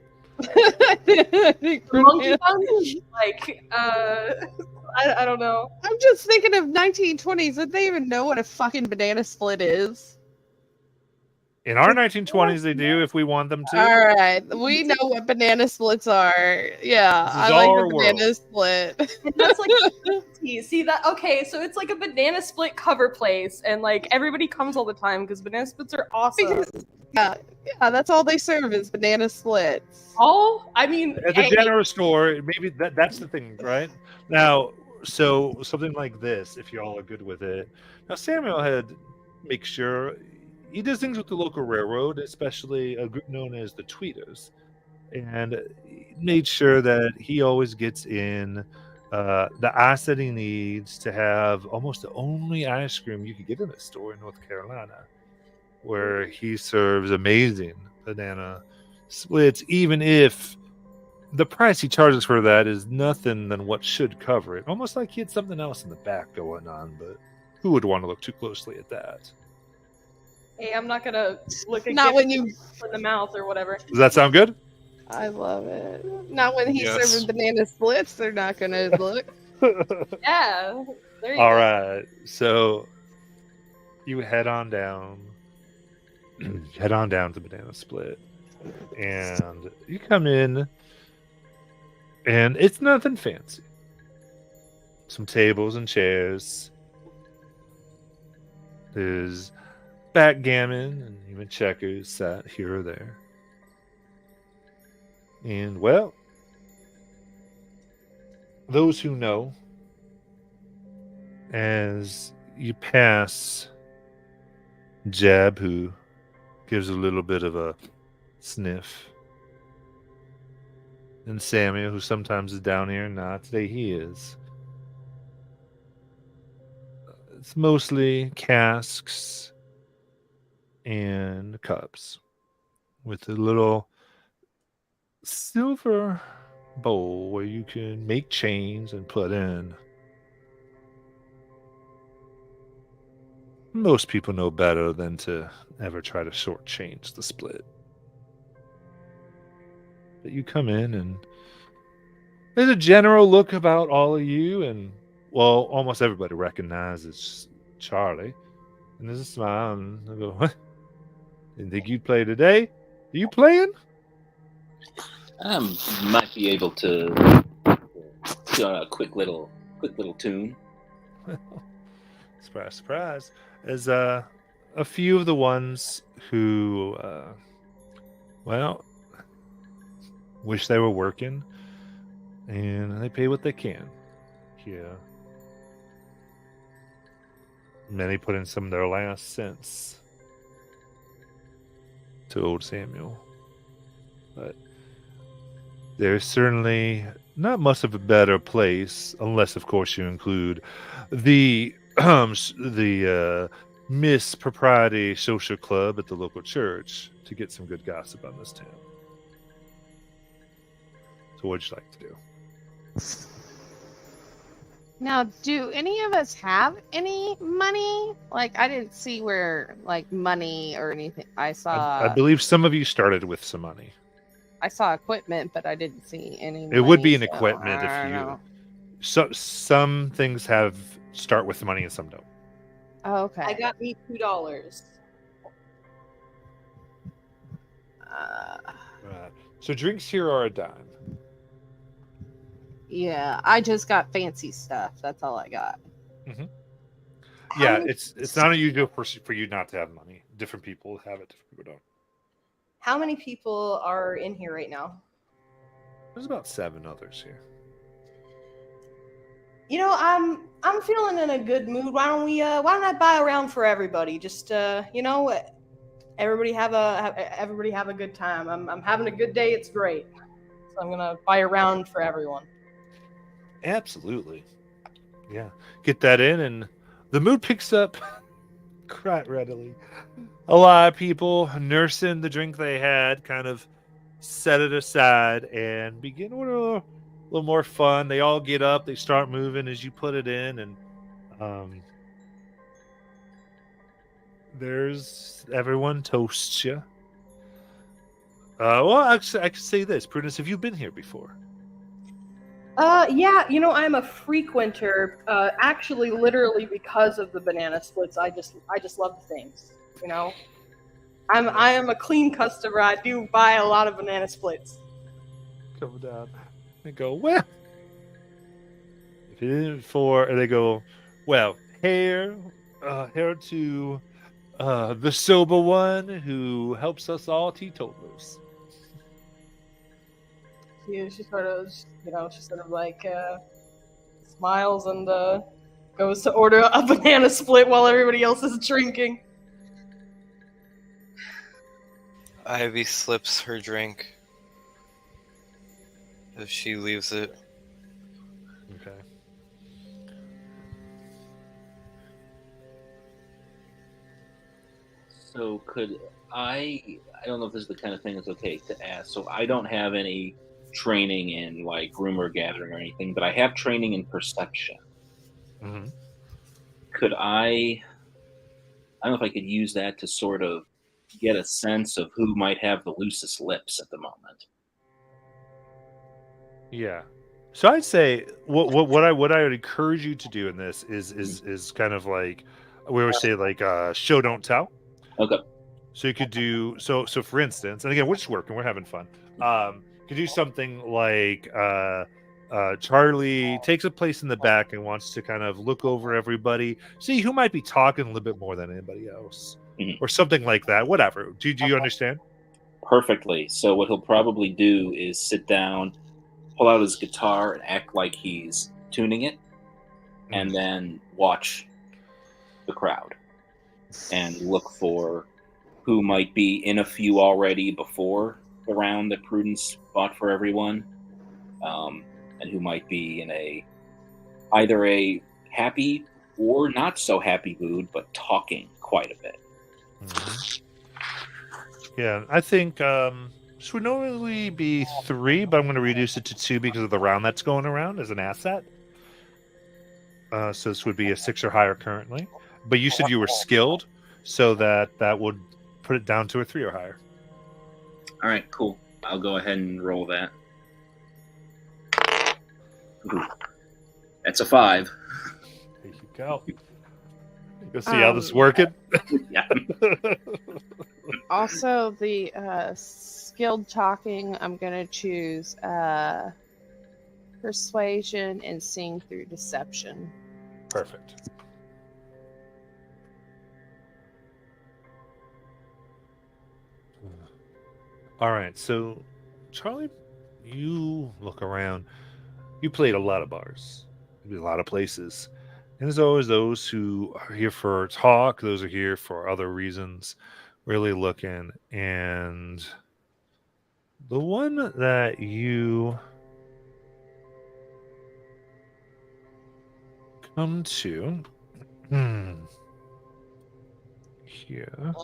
Monkey punch? Like, I don't know. I'm just thinking of 1920s. Did they even know what a fucking banana split is? In our 1920s, they do if we want them to. All right, we know what banana splits are. Yeah, This is I like our the banana world. split. And that's like, see that? Okay, so it's like a banana split cover place, and like everybody comes all the time because banana splits are awesome. yeah, that's all they serve is banana splits. All? I mean, At the hey, general store, maybe that's the thing, right? Now, so something like this, if y'all are good with it. Now, Samuel had make sure he does things with the local railroad, especially a group known as the Tweeters, and he made sure that he always gets in the ice that he needs to have almost the only ice cream you can get in a store in North Carolina, where he serves amazing banana splits, even if the price he charges for that is nothing than what should cover it. Almost like he had something else in the back going on, but who would want to look too closely at that? hey, I'm not gonna look a Not gift when you. in the mouth or whatever. Does that sound good? I love it. Not when he's Yes. serving banana splits. They're not gonna look. Yeah. There you All go. right. So you head on down. Head on down to Banana Split. And you come in, and it's nothing fancy. Some tables and chairs. There's backgammon and even checkers sat here or there. And, well, those who know, as you pass Jeb, who gives a little bit of a sniff, and Samuel, who sometimes is down here, not today he is. It's mostly casks and cups with a little silver bowl where you can make change and put in. Most people know better than to ever try to shortchange the split. But you come in, and there's a general look about all of you, and, well, almost everybody recognizes Charlie. And there's a smile, and I go, "What? Didn't think you'd play today? Are you playing?" Might be able to do a quick little tune. Surprise, surprise. As a few of the ones who, well, wish they were working, and they pay what they can. Yeah. Many put in some of their last cents to old Samuel. But there's certainly not much of a better place, unless, of course, you include the Miss Propriety Social Club at the local church to get some good gossip on this town. So, what'd you like to do? Now, do any of us have any money? Like, I didn't see where, like, money or anything. I I saw believe some of you started with some money. equipment, but I didn't see any It would be an so equipment if I don't you. know. So some things have start with money and some don't. Oh, okay. I got me $2. So drinks here are a dime. Yeah, I just got fancy stuff. That's all I got. Yeah, many- it's not unusual for you not to have money. Different people have it, different people don't. How many people are in here right now? There's about 7 others here. You know, I'm feeling in a good mood. Why don't I buy a round for everybody? Just everybody have a good time. I'm having a good day. It's great. So I'm gonna buy a round for everyone. Absolutely. Yeah. Get that in and the mood picks up quite readily. A lot of people nursing the drink they had kind of set it aside and begin with a little more fun. They all get up, they start moving as you put it in, and there's everyone toasts you. Well, actually, I could say this, Prudence. Have you been here before? Yeah, I'm a frequenter. Actually, literally because of the banana splits. I just love the things. I am a clean customer. I do buy a lot of banana splits. Come down and go, well, if it isn't for, and they go, well, hair to the sober one who helps us all teetotalers. She sort of, like smiles and goes to order a banana split while everybody else is drinking. Ivy slips her drink if she leaves it. Okay. So could I don't know if this is the kind of thing that's okay to ask. So I don't have any training in like rumor gathering or anything, but I have training in perception. Mm-hmm. Could I don't know if I could use that to sort of get a sense of who might have the loosest lips at the moment. Yeah. So I'd say what I would encourage you to do in this is kind of like we always say like show don't tell. Okay. So you could do so for instance, and again we're just working, we're having fun. Could do something like Charlie takes a place in the back and wants to kind of look over everybody, see who might be talking a little bit more than anybody else, or something like that. Whatever. Do you understand? Perfectly. So what he'll probably do is sit down, pull out his guitar, and act like he's tuning it, and then watch the crowd and look for who might be in a few already before the round that Prudence bought for everyone, and who might be in either a happy or not so happy mood, but talking quite a bit. Yeah, I think this would normally be 3, but I'm going to reduce it to 2 because of the round that's going around as an asset. So this would be a 6 or higher currently. But you said you were skilled, so that would put it down to a 3 or higher. All right, cool. I'll go ahead and roll that. Ooh, that's a 5. There you go. You'll see how this is working. Yeah. Also, the skilled talking, I'm going to choose persuasion and seeing through deception. Perfect. All right, so Charlie, you look around. You played a lot of bars, a lot of places. And there's always those who are here for talk, those are here for other reasons, really looking. And the one that you come to here.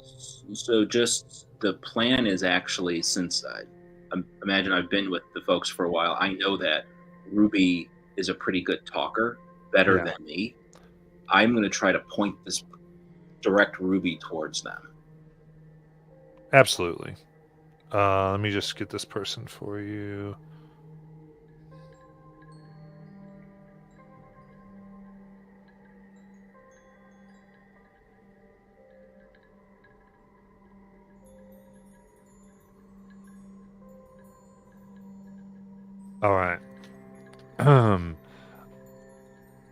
So just the plan is actually, since I imagine I've been with the folks for a while, I know that Ruby is a pretty good talker, better Yeah. than me. I'm going to try to point this direct Ruby towards them. Absolutely. Let me just get this person for you. All right.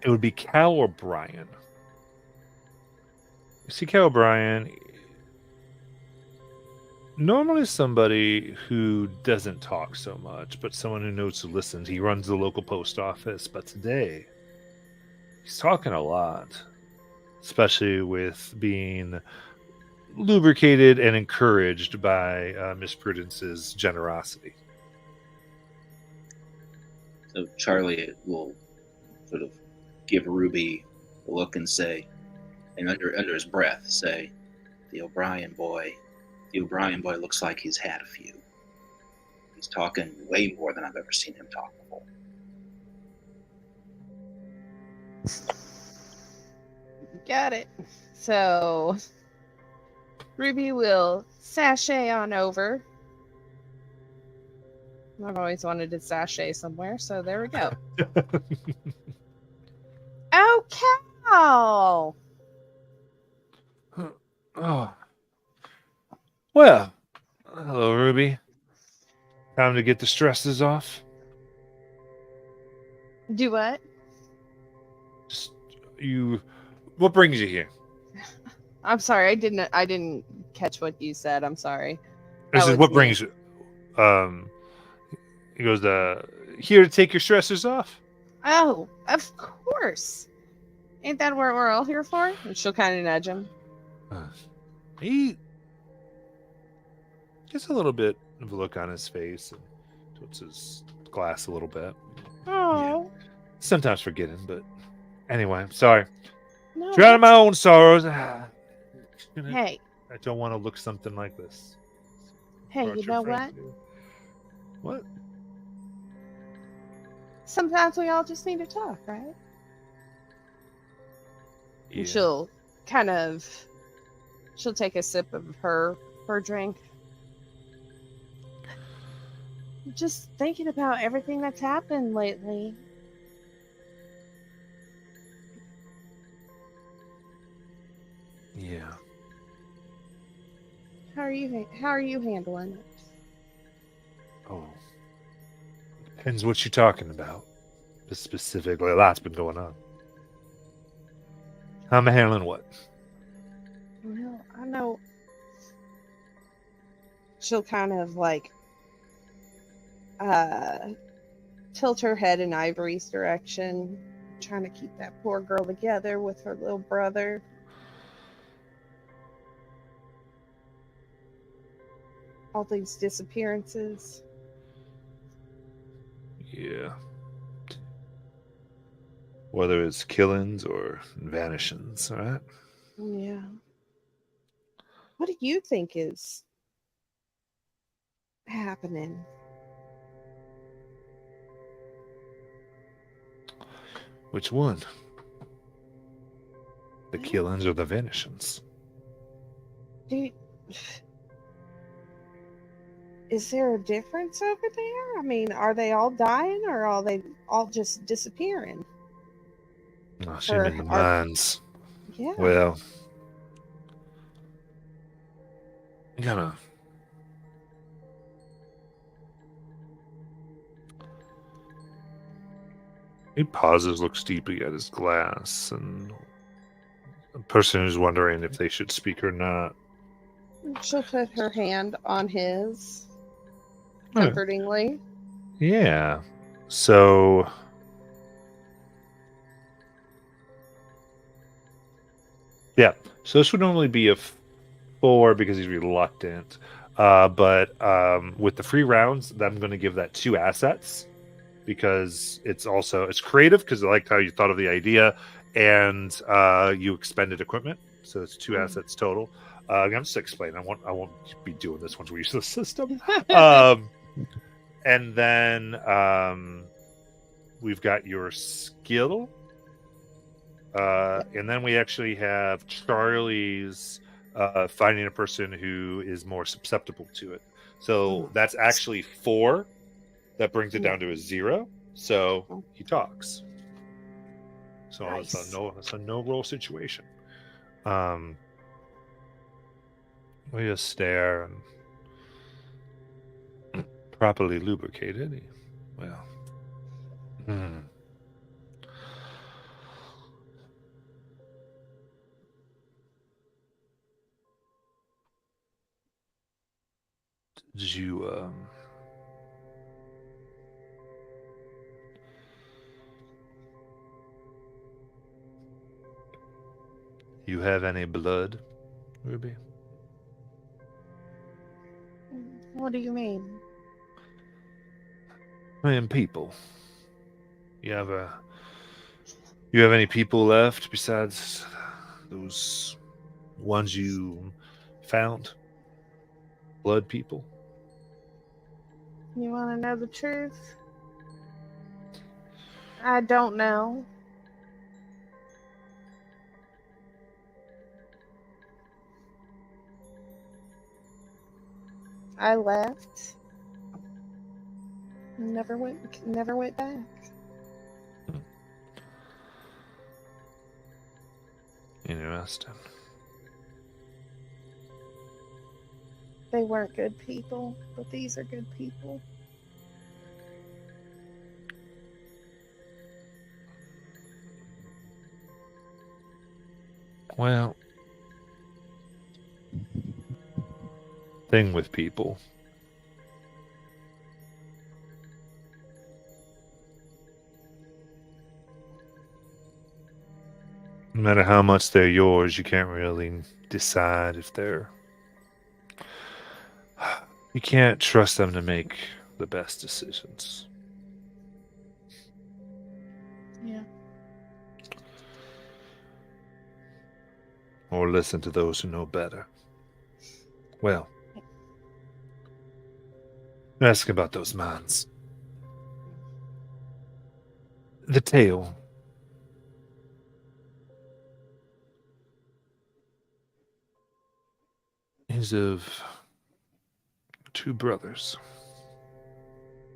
It would be Cal O'Brien. You see, Cal O'Brien, normally somebody who doesn't talk so much, but someone who knows to listen. He runs the local post office, but today he's talking a lot, especially with being lubricated and encouraged by Miss Prudence's generosity. So Charlie will sort of give Ruby a look and say, and under his breath say, the O'Brien boy looks like he's had a few. He's talking way more than I've ever seen him talk before. Got it. So Ruby will sashay on over. I've always wanted to sashay somewhere, so there we go. Oh, Cal! Oh. Well, hello, Ruby. Time to get the stresses off. Do what? Just what brings you here? I'm sorry, I didn't catch what you said. I'm sorry. This That is was what me. brings you. He goes, here to take your stressors off. Oh, of course. Ain't that what we're all here for? And she'll kind of nudge him. He gets a little bit of a look on his face and tilts his glass a little bit. Oh, Sometimes forgetting, but anyway, sorry. no. Drown my own sorrows. Hey, I don't want to look something like this. hey, Brought you your know friend what? to- What? Sometimes we all just need to talk, right? Yeah. And she'll take a sip of her drink. Just thinking about everything that's happened lately. Yeah. How are you handling it? Oh. Depends what you're talking about. But specifically, a lot's been going on. I'm handling what? Well, I know. She'll kind of like tilt her head in Ivory's direction, trying to keep that poor girl together with her little brother. All these disappearances. Yeah. Whether it's killings or vanishings, all right? Yeah. What do you think is happening? Which one? The killings or the vanishings? Is there a difference over there? I mean, are they all dying or are they all just disappearing? Oh, she Or meant the are- mines. Yeah. Well, you gotta. He pauses, looks deeply at his glass, and the person who's wondering if they should speak or not. She'll put her hand on his All right. comfortingly. Yeah. So yeah. So this would normally be a 4 because he's reluctant. But with the free rounds, I'm going to give that 2 assets because it's creative because I liked how you thought of the idea and you expended equipment. So it's 2 assets total. I'm just explaining. I won't be doing this once we use the system. And then we've got your skill. And then we actually have Charlie's finding a person who is more susceptible to it. So that's actually 4. That brings it down to a 0. So he talks. So Nice. it's a no roll situation. We just stare and properly lubricated. Well, did you have any blood, Ruby? What do you mean? I mean, people. You have any people left besides those ones you found? Blood people? You want to know the truth? I don't know. I left. Never went back. Interesting. They weren't good people, but these are good people. Well, thing with people. No matter how much they're yours, you can't really decide if they're. You can't trust them to make the best decisions. Yeah. Or listen to those who know better. Well, ask about those mines. The tale is of 2 brothers.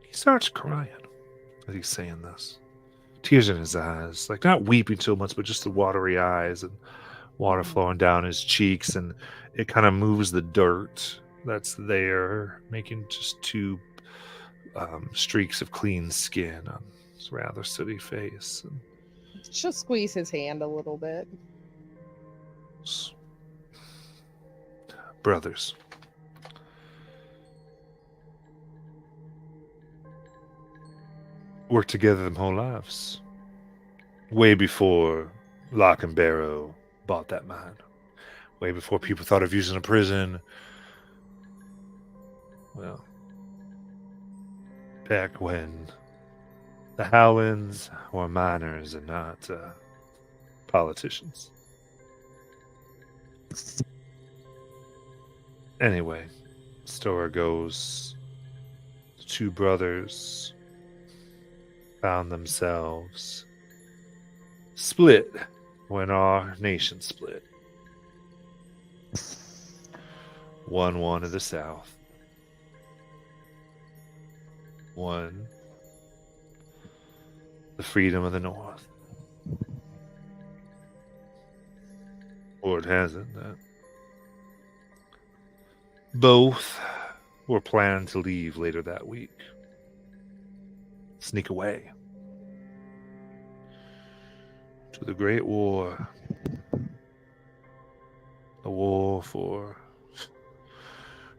He starts crying as he's saying this. Tears in his eyes, like not weeping so much, but just the watery eyes and water flowing down his cheeks, and it kind of moves the dirt that's there, making just 2 streaks of clean skin on his rather sooty face. And She'll squeeze his hand a little bit. brothers. Worked together them whole lives. Way before Locke and Barrow bought that mine. Way before people thought of using a prison. Well, back when the Howlands were miners and not politicians. Anyway, story goes the 2 brothers found themselves split when our nation split. One wanted the South. One the freedom of the North. Or it hasn't. Both were planning to leave later that week. Sneak away. To the Great War. The war for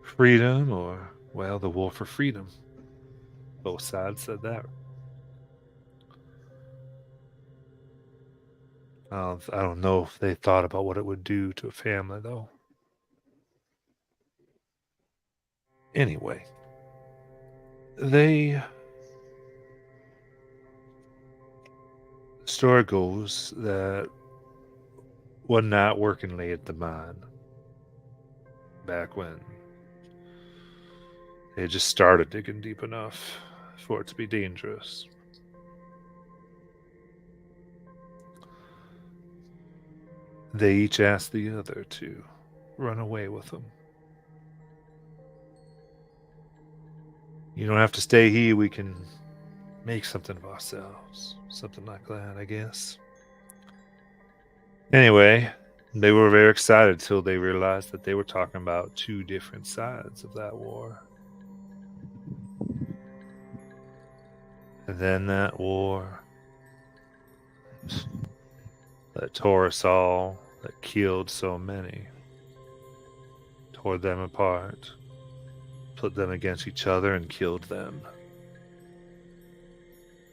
freedom, or, well, the war for freedom. Both sides said that. I don't know if they thought about what it would do to a family, though. Anyway, the story goes that one night working late at the mine, back when they just started digging deep enough for it to be dangerous. They each asked the other to run away with them. You don't have to stay here. We can make something of ourselves. Something like that, I guess. Anyway, they were very excited till they realized that they were talking about two different sides of that war. And then that war that tore us all, that killed so many, tore them apart, put them against each other and killed them.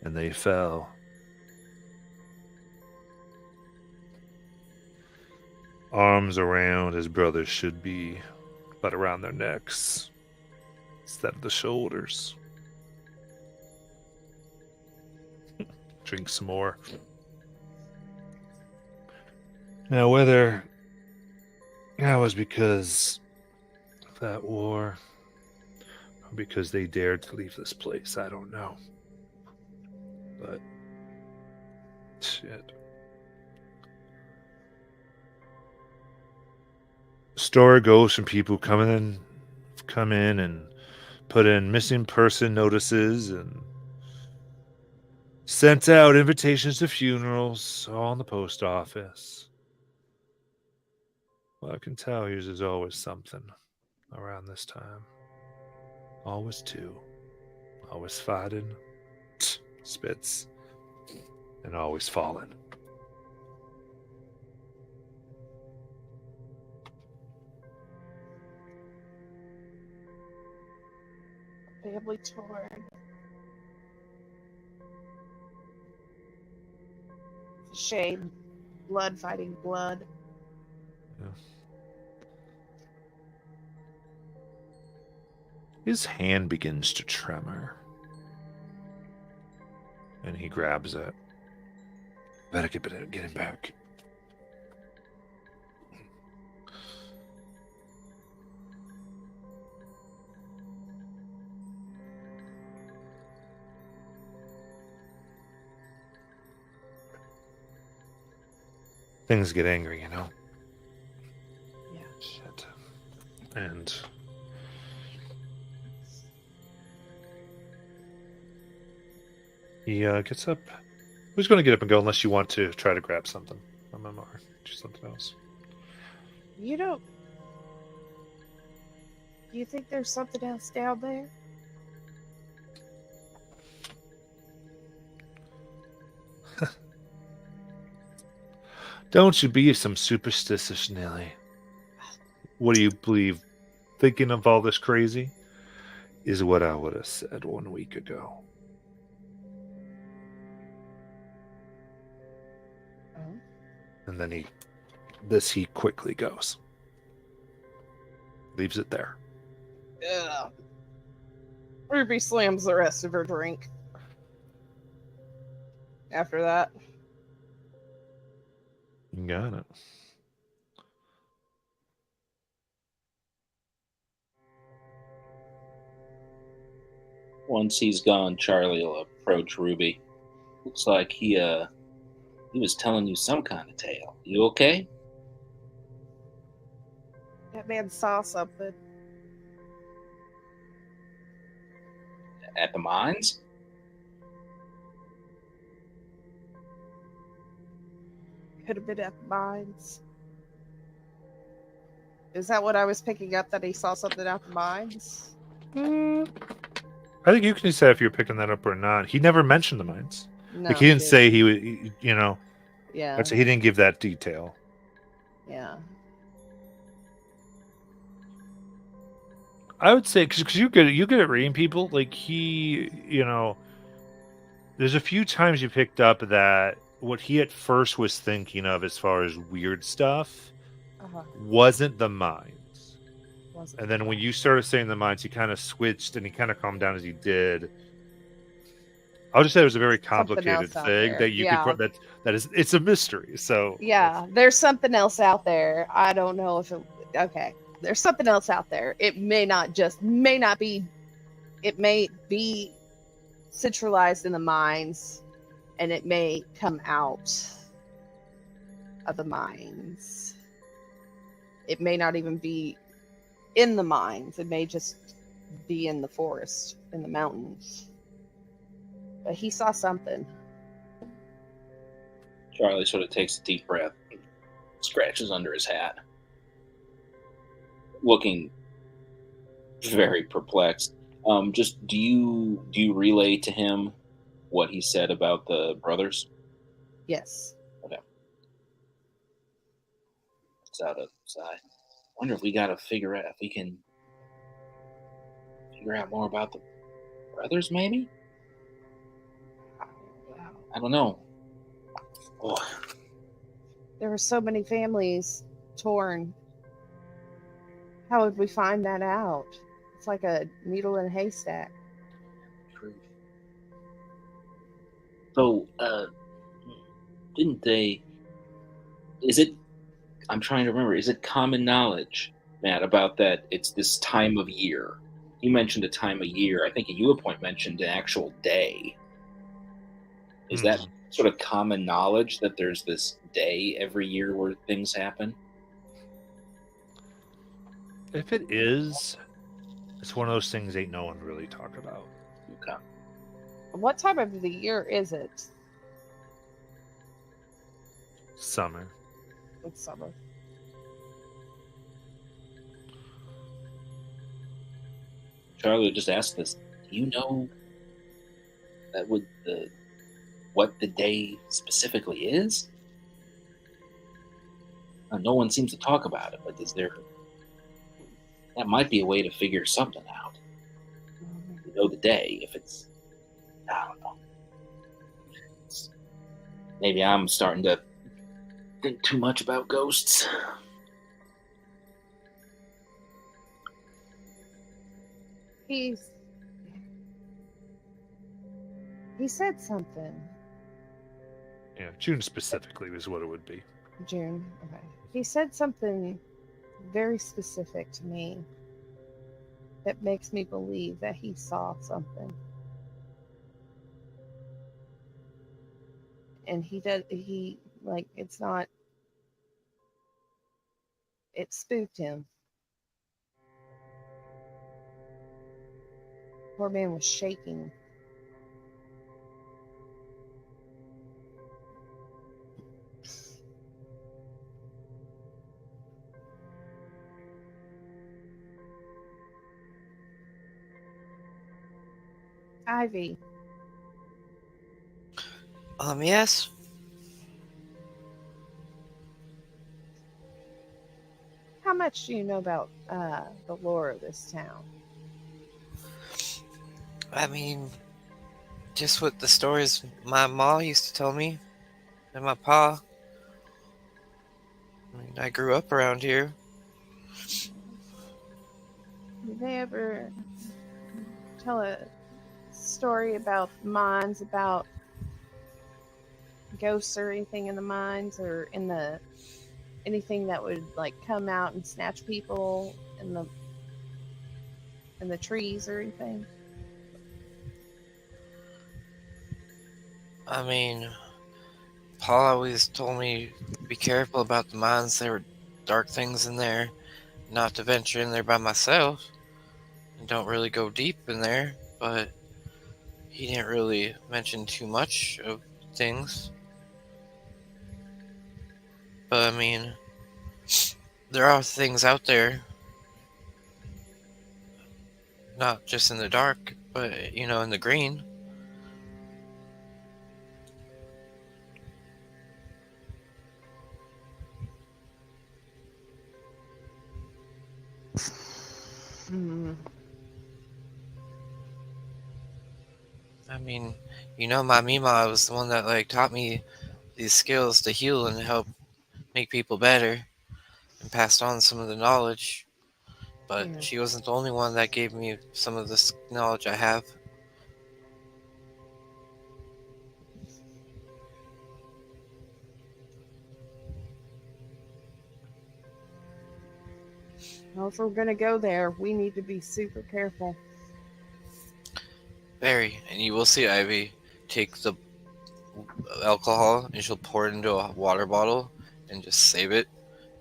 And they fell. Arms around as brothers should be, but around their necks instead of the shoulders. Drink some more. Now, whether that was because of that war or because they dared to leave this place, I don't know. But shit. Story goes from people come in and put in missing person notices and sent out invitations to funerals, all in the post office. Well, I can tell you there's always something around this time. Always two. Always fighting, spits, and always falling. Family torn. It's a shame. Blood fighting blood. Yeah. His hand begins to tremor. And he grabs it. Better get it back. Things get angry, you know? Yeah. Shit. And he gets up. Who's going to get up and go unless you want to try to grab something from him or do something else? You don't. Do you think there's something else down there? Don't you be some superstitious, Nelly. What do you believe? Thinking of all this crazy is what I would have said 1 week ago. Oh. And then he quickly goes. Leaves it there. Yeah. Ruby slams the rest of her drink. After that. You got it. Once he's gone, Charlie will approach Ruby. Looks like he was telling you some kind of tale. You okay? That man saw something. At the mines? Could have been at the mines. Is that what I was picking up? That he saw something at the mines? I think you can say if you're picking that up or not. He never mentioned the mines. No. Like he didn't say he would, you know. Yeah. I'd say he didn't give that detail. Yeah. I would say because you good at reading people. Like he, there's a few times you picked up that what he at first was thinking of as far as weird stuff Uh-huh. wasn't the mines. Wasn't And then when you started saying the mines, he kind of switched and he kind of calmed down as he did. I'll just say it was a very something complicated else out thing there. that you could Yeah. that is it's a mystery. So Yeah, there's something else out there. I don't know if it. Okay, there's something else out there. It may not be. It may be centralized in the mines, and it may come out of the mines. It may not even be in the mines. It may just be in the forest, in the mountains. But he saw something. Charlie sort of takes a deep breath, and scratches under his hat, looking very perplexed. Just do you relay to him what he said about the brothers? Yes. Okay. It's out of sight. Wonder if we gotta figure out if we can figure out more about the brothers, maybe? I don't know. Oh, There were so many families torn. How would we find that out? It's like a needle in a haystack. true. So, didn't they? Is it? I'm trying to remember. Is it common knowledge, Matt, about that? It's this time of year. You mentioned a time of year. I think at your point mentioned an actual day. Is that sort of common knowledge that there's this day every year where things happen? if it is, it's one of those things ain't no one really talk about. Okay. What time of the year is it? Summer. It's summer. Charlie just asked this. Do you know that what the day specifically is? No one seems to talk about it, but is there? That might be a way to figure something out. You know the day, if it's, I don't know. Maybe I'm starting to think too much about ghosts. He said something. Yeah, June specifically was what it would be. June. Okay. He said something very specific to me that makes me believe that he saw something. And he like it's not it spooked him. Poor man was shaking. Ivy, Yes. how much do you know about the lore of this town? I mean, just what the stories my ma used to tell me, and my pa. I mean, I grew up around here. Did they ever tell a story about mines, about ghosts or anything in the mines, or in the anything that would like come out and snatch people in the trees or anything? I mean, pa always told me be careful about the mines. There were dark things in there, not to venture in there by myself, and don't really go deep in there. But he didn't really mention too much of things. But I mean, there are things out there, not just in the dark, but in the green. Mm. I mean, my Mima was the one that like taught me these skills to heal and help make people better and passed on some of the knowledge. But Yeah. she wasn't the only one that gave me some of this knowledge I have. Well, if we're gonna go there, we need to be super careful. Very. And you will see Ivy take the alcohol and she'll pour it into a water bottle and just save it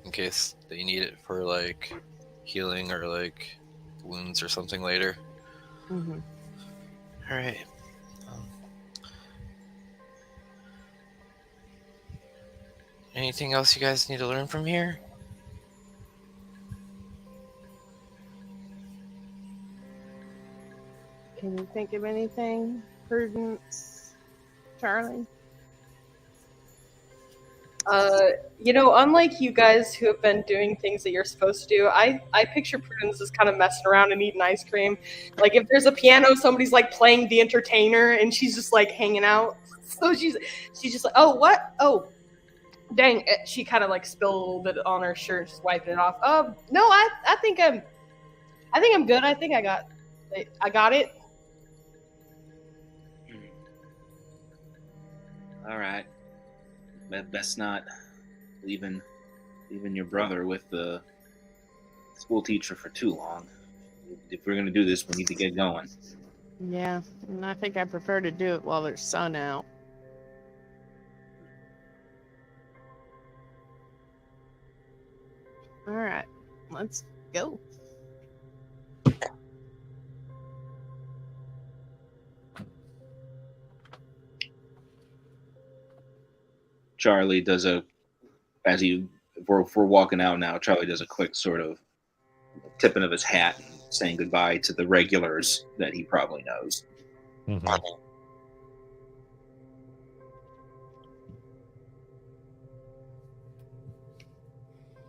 in case they need it for like healing or like wounds or something later. Mm-hmm. All right. Anything else you guys need to learn from here? Can you think of anything? Prudence, Charlie? Unlike you guys who have been doing things that you're supposed to do, I picture Prudence as kind of messing around and eating ice cream. Like if there's a piano, somebody's like playing the entertainer and she's just like hanging out. So she's just like, oh, what? Oh, dang. She kind of like spilled a little bit on her shirt, just wiping it off. No, I think I'm good. I think I got it. All right. Best not leaving your brother with the school teacher for too long. If we're going to do this, we need to get going. Yeah, and I think I prefer to do it while there's sun out. All right, let's go. Charlie does if we're walking out now, Charlie does a quick sort of tipping of his hat and saying goodbye to the regulars that he probably knows. Mhm.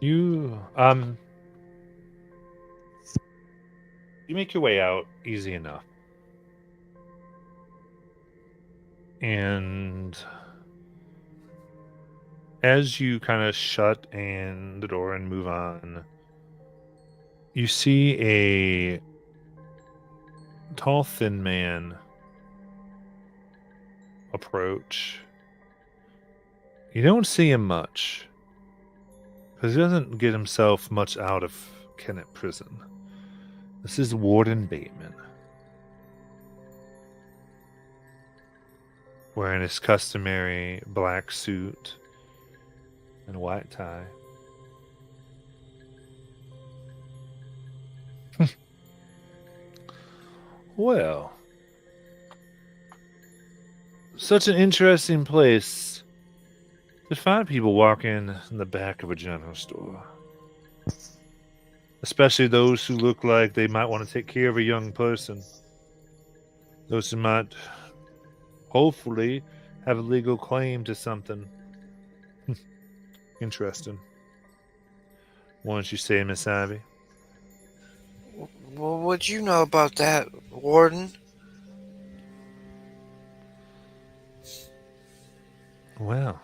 You make your way out easy enough. And as you kind of shut the door and move on, you see a tall, thin man approach. You don't see him much, because he doesn't get himself much out of Kennet Prison. This is Warden Bateman, wearing his customary black suit and white tie. Well, such an interesting place to find people walking in the back of a general store. Especially those who look like they might want to take care of a young person. Those who might, hopefully, have a legal claim to something. Interesting. What did you say, Miss Ivy? Well, what'd you know about that, Warden? Well,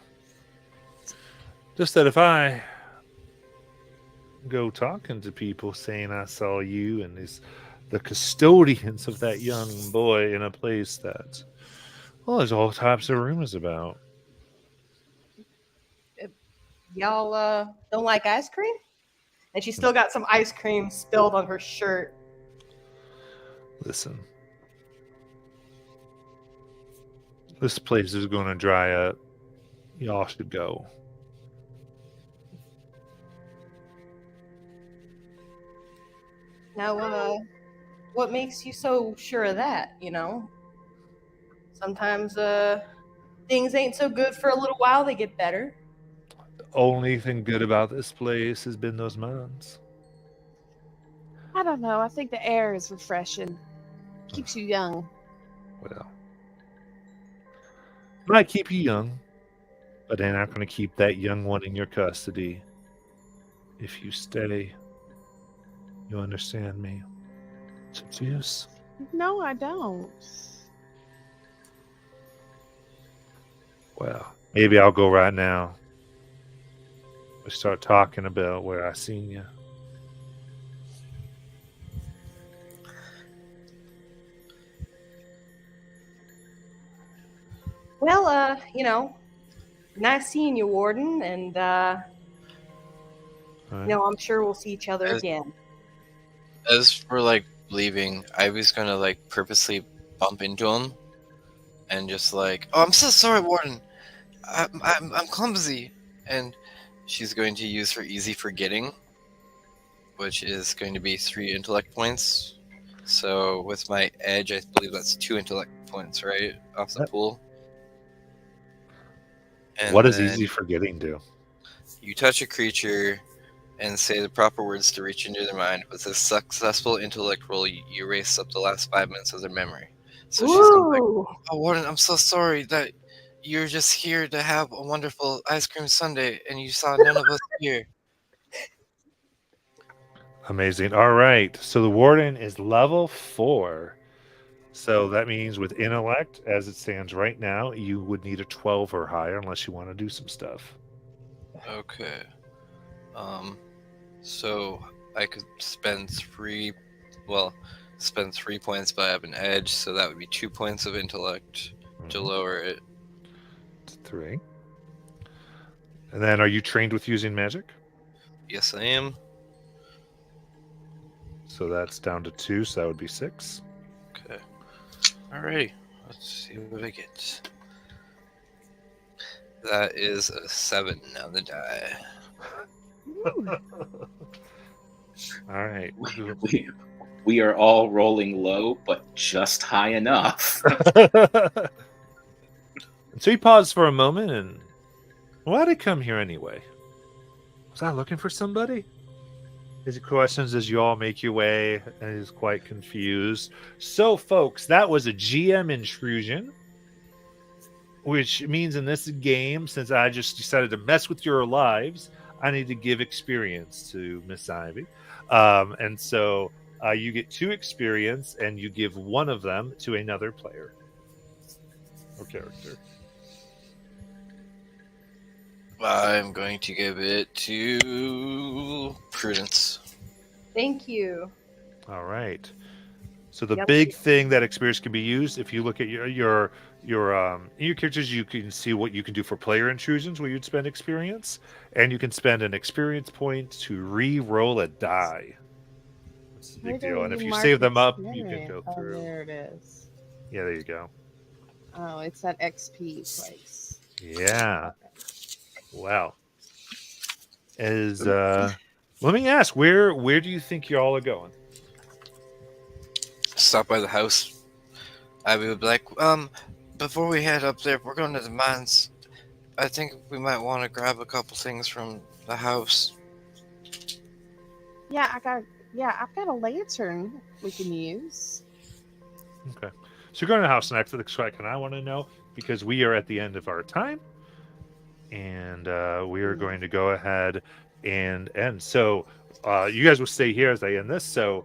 just that if I go talking to people saying I saw you and the custodians of that young boy in a place that, well, there's all types of rumors about. Y'all don't like ice cream? And she's still got some ice cream spilled on her shirt. Listen, this place is going to dry up. Y'all should go. Now, what makes you so sure of that, Sometimes, things ain't so good for a little while, they get better. The only thing good about this place has been those mines. I don't know. I think the air is refreshing. Keeps you young. Well, might keep you young, but they're not going to keep that young one in your custody if you stay. You understand me? Juice. No, I don't. Well, maybe I'll go right now. We start talking about where I seen you. Well, nice seeing you, Warden, and All right. I'm sure we'll see each other As- again. As we're like leaving, Ivy's gonna like purposely bump into him and just like, "Oh, I'm so sorry, Warden. I'm clumsy," and she's going to use her easy forgetting, which is going to be 3 intellect points. So with my edge, I believe that's 2 intellect points, right, off the Yep. pool. And What does then easy forgetting do? you touch a creature and say the proper words to reach into their mind. With a successful intellect roll, you erase up the last 5 minutes of their memory. So she's going to be like, Ooh, "Oh, Warden, I'm so sorry that you're just here to have a wonderful ice cream sundae and you saw none of us here." Amazing. All right. So the warden is level 4. So that means with intellect, as it stands right now, you would need a 12 or higher unless you want to do some stuff. Okay. So I could spend 3 points, but I have an edge, so that would be 2 points of intellect to Mhm. lower it. 3. And then are you trained with using magic? Yes, I am. So that's down to 2, so that would be 6. Okay. Alrighty. Let's see what I get. That is a 7 on the die. All right. We are all rolling low, but just high enough. So he paused for a moment and why'd he come here anyway? Was I looking for somebody? His questions as you all make your way, and he's quite confused. So, folks, that was a GM intrusion, which means in this game, since I just decided to mess with your lives, I need to give experience to Miss Ivy. And so you get 2 experience, and you give one of them to another player or character. I'm going to give it to Prudence. thank you. All right. So the Yep. big thing that experience can be used, if you look at your characters, you can see what you can do for player intrusions where you'd spend experience, and you can spend an experience point to re-roll a die. That's the Where big do deal. And if you mark save them up, you can experience? go Oh, through. there it is. Yeah, there you go. Oh, it's that XP place. Yeah. Wow. As let me ask, where do you think you all are going? Stop by the house. I would be like, before we head up there, we're going to the mines. I think we might want to grab a couple things from the house. Yeah, I've got a lantern we can use. Okay. So you're going to the house next. That's what I want to know because we are at the end of our time, and we are going to go ahead and end. So you guys will stay here as I end this. So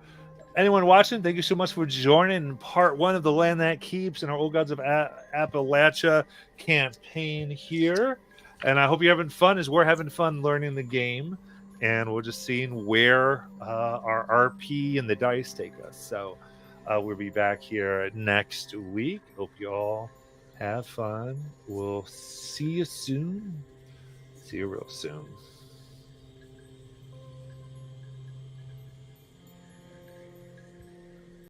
anyone watching, thank you so much for joining part 1 of the Land That Keeps and our Old Gods of Appalachia campaign here. And I hope you're having fun as we're having fun learning the game. And we're just seeing where our RP and the dice take us. So we'll be back here next week. Hope you all have fun. We'll see you soon. See you real soon.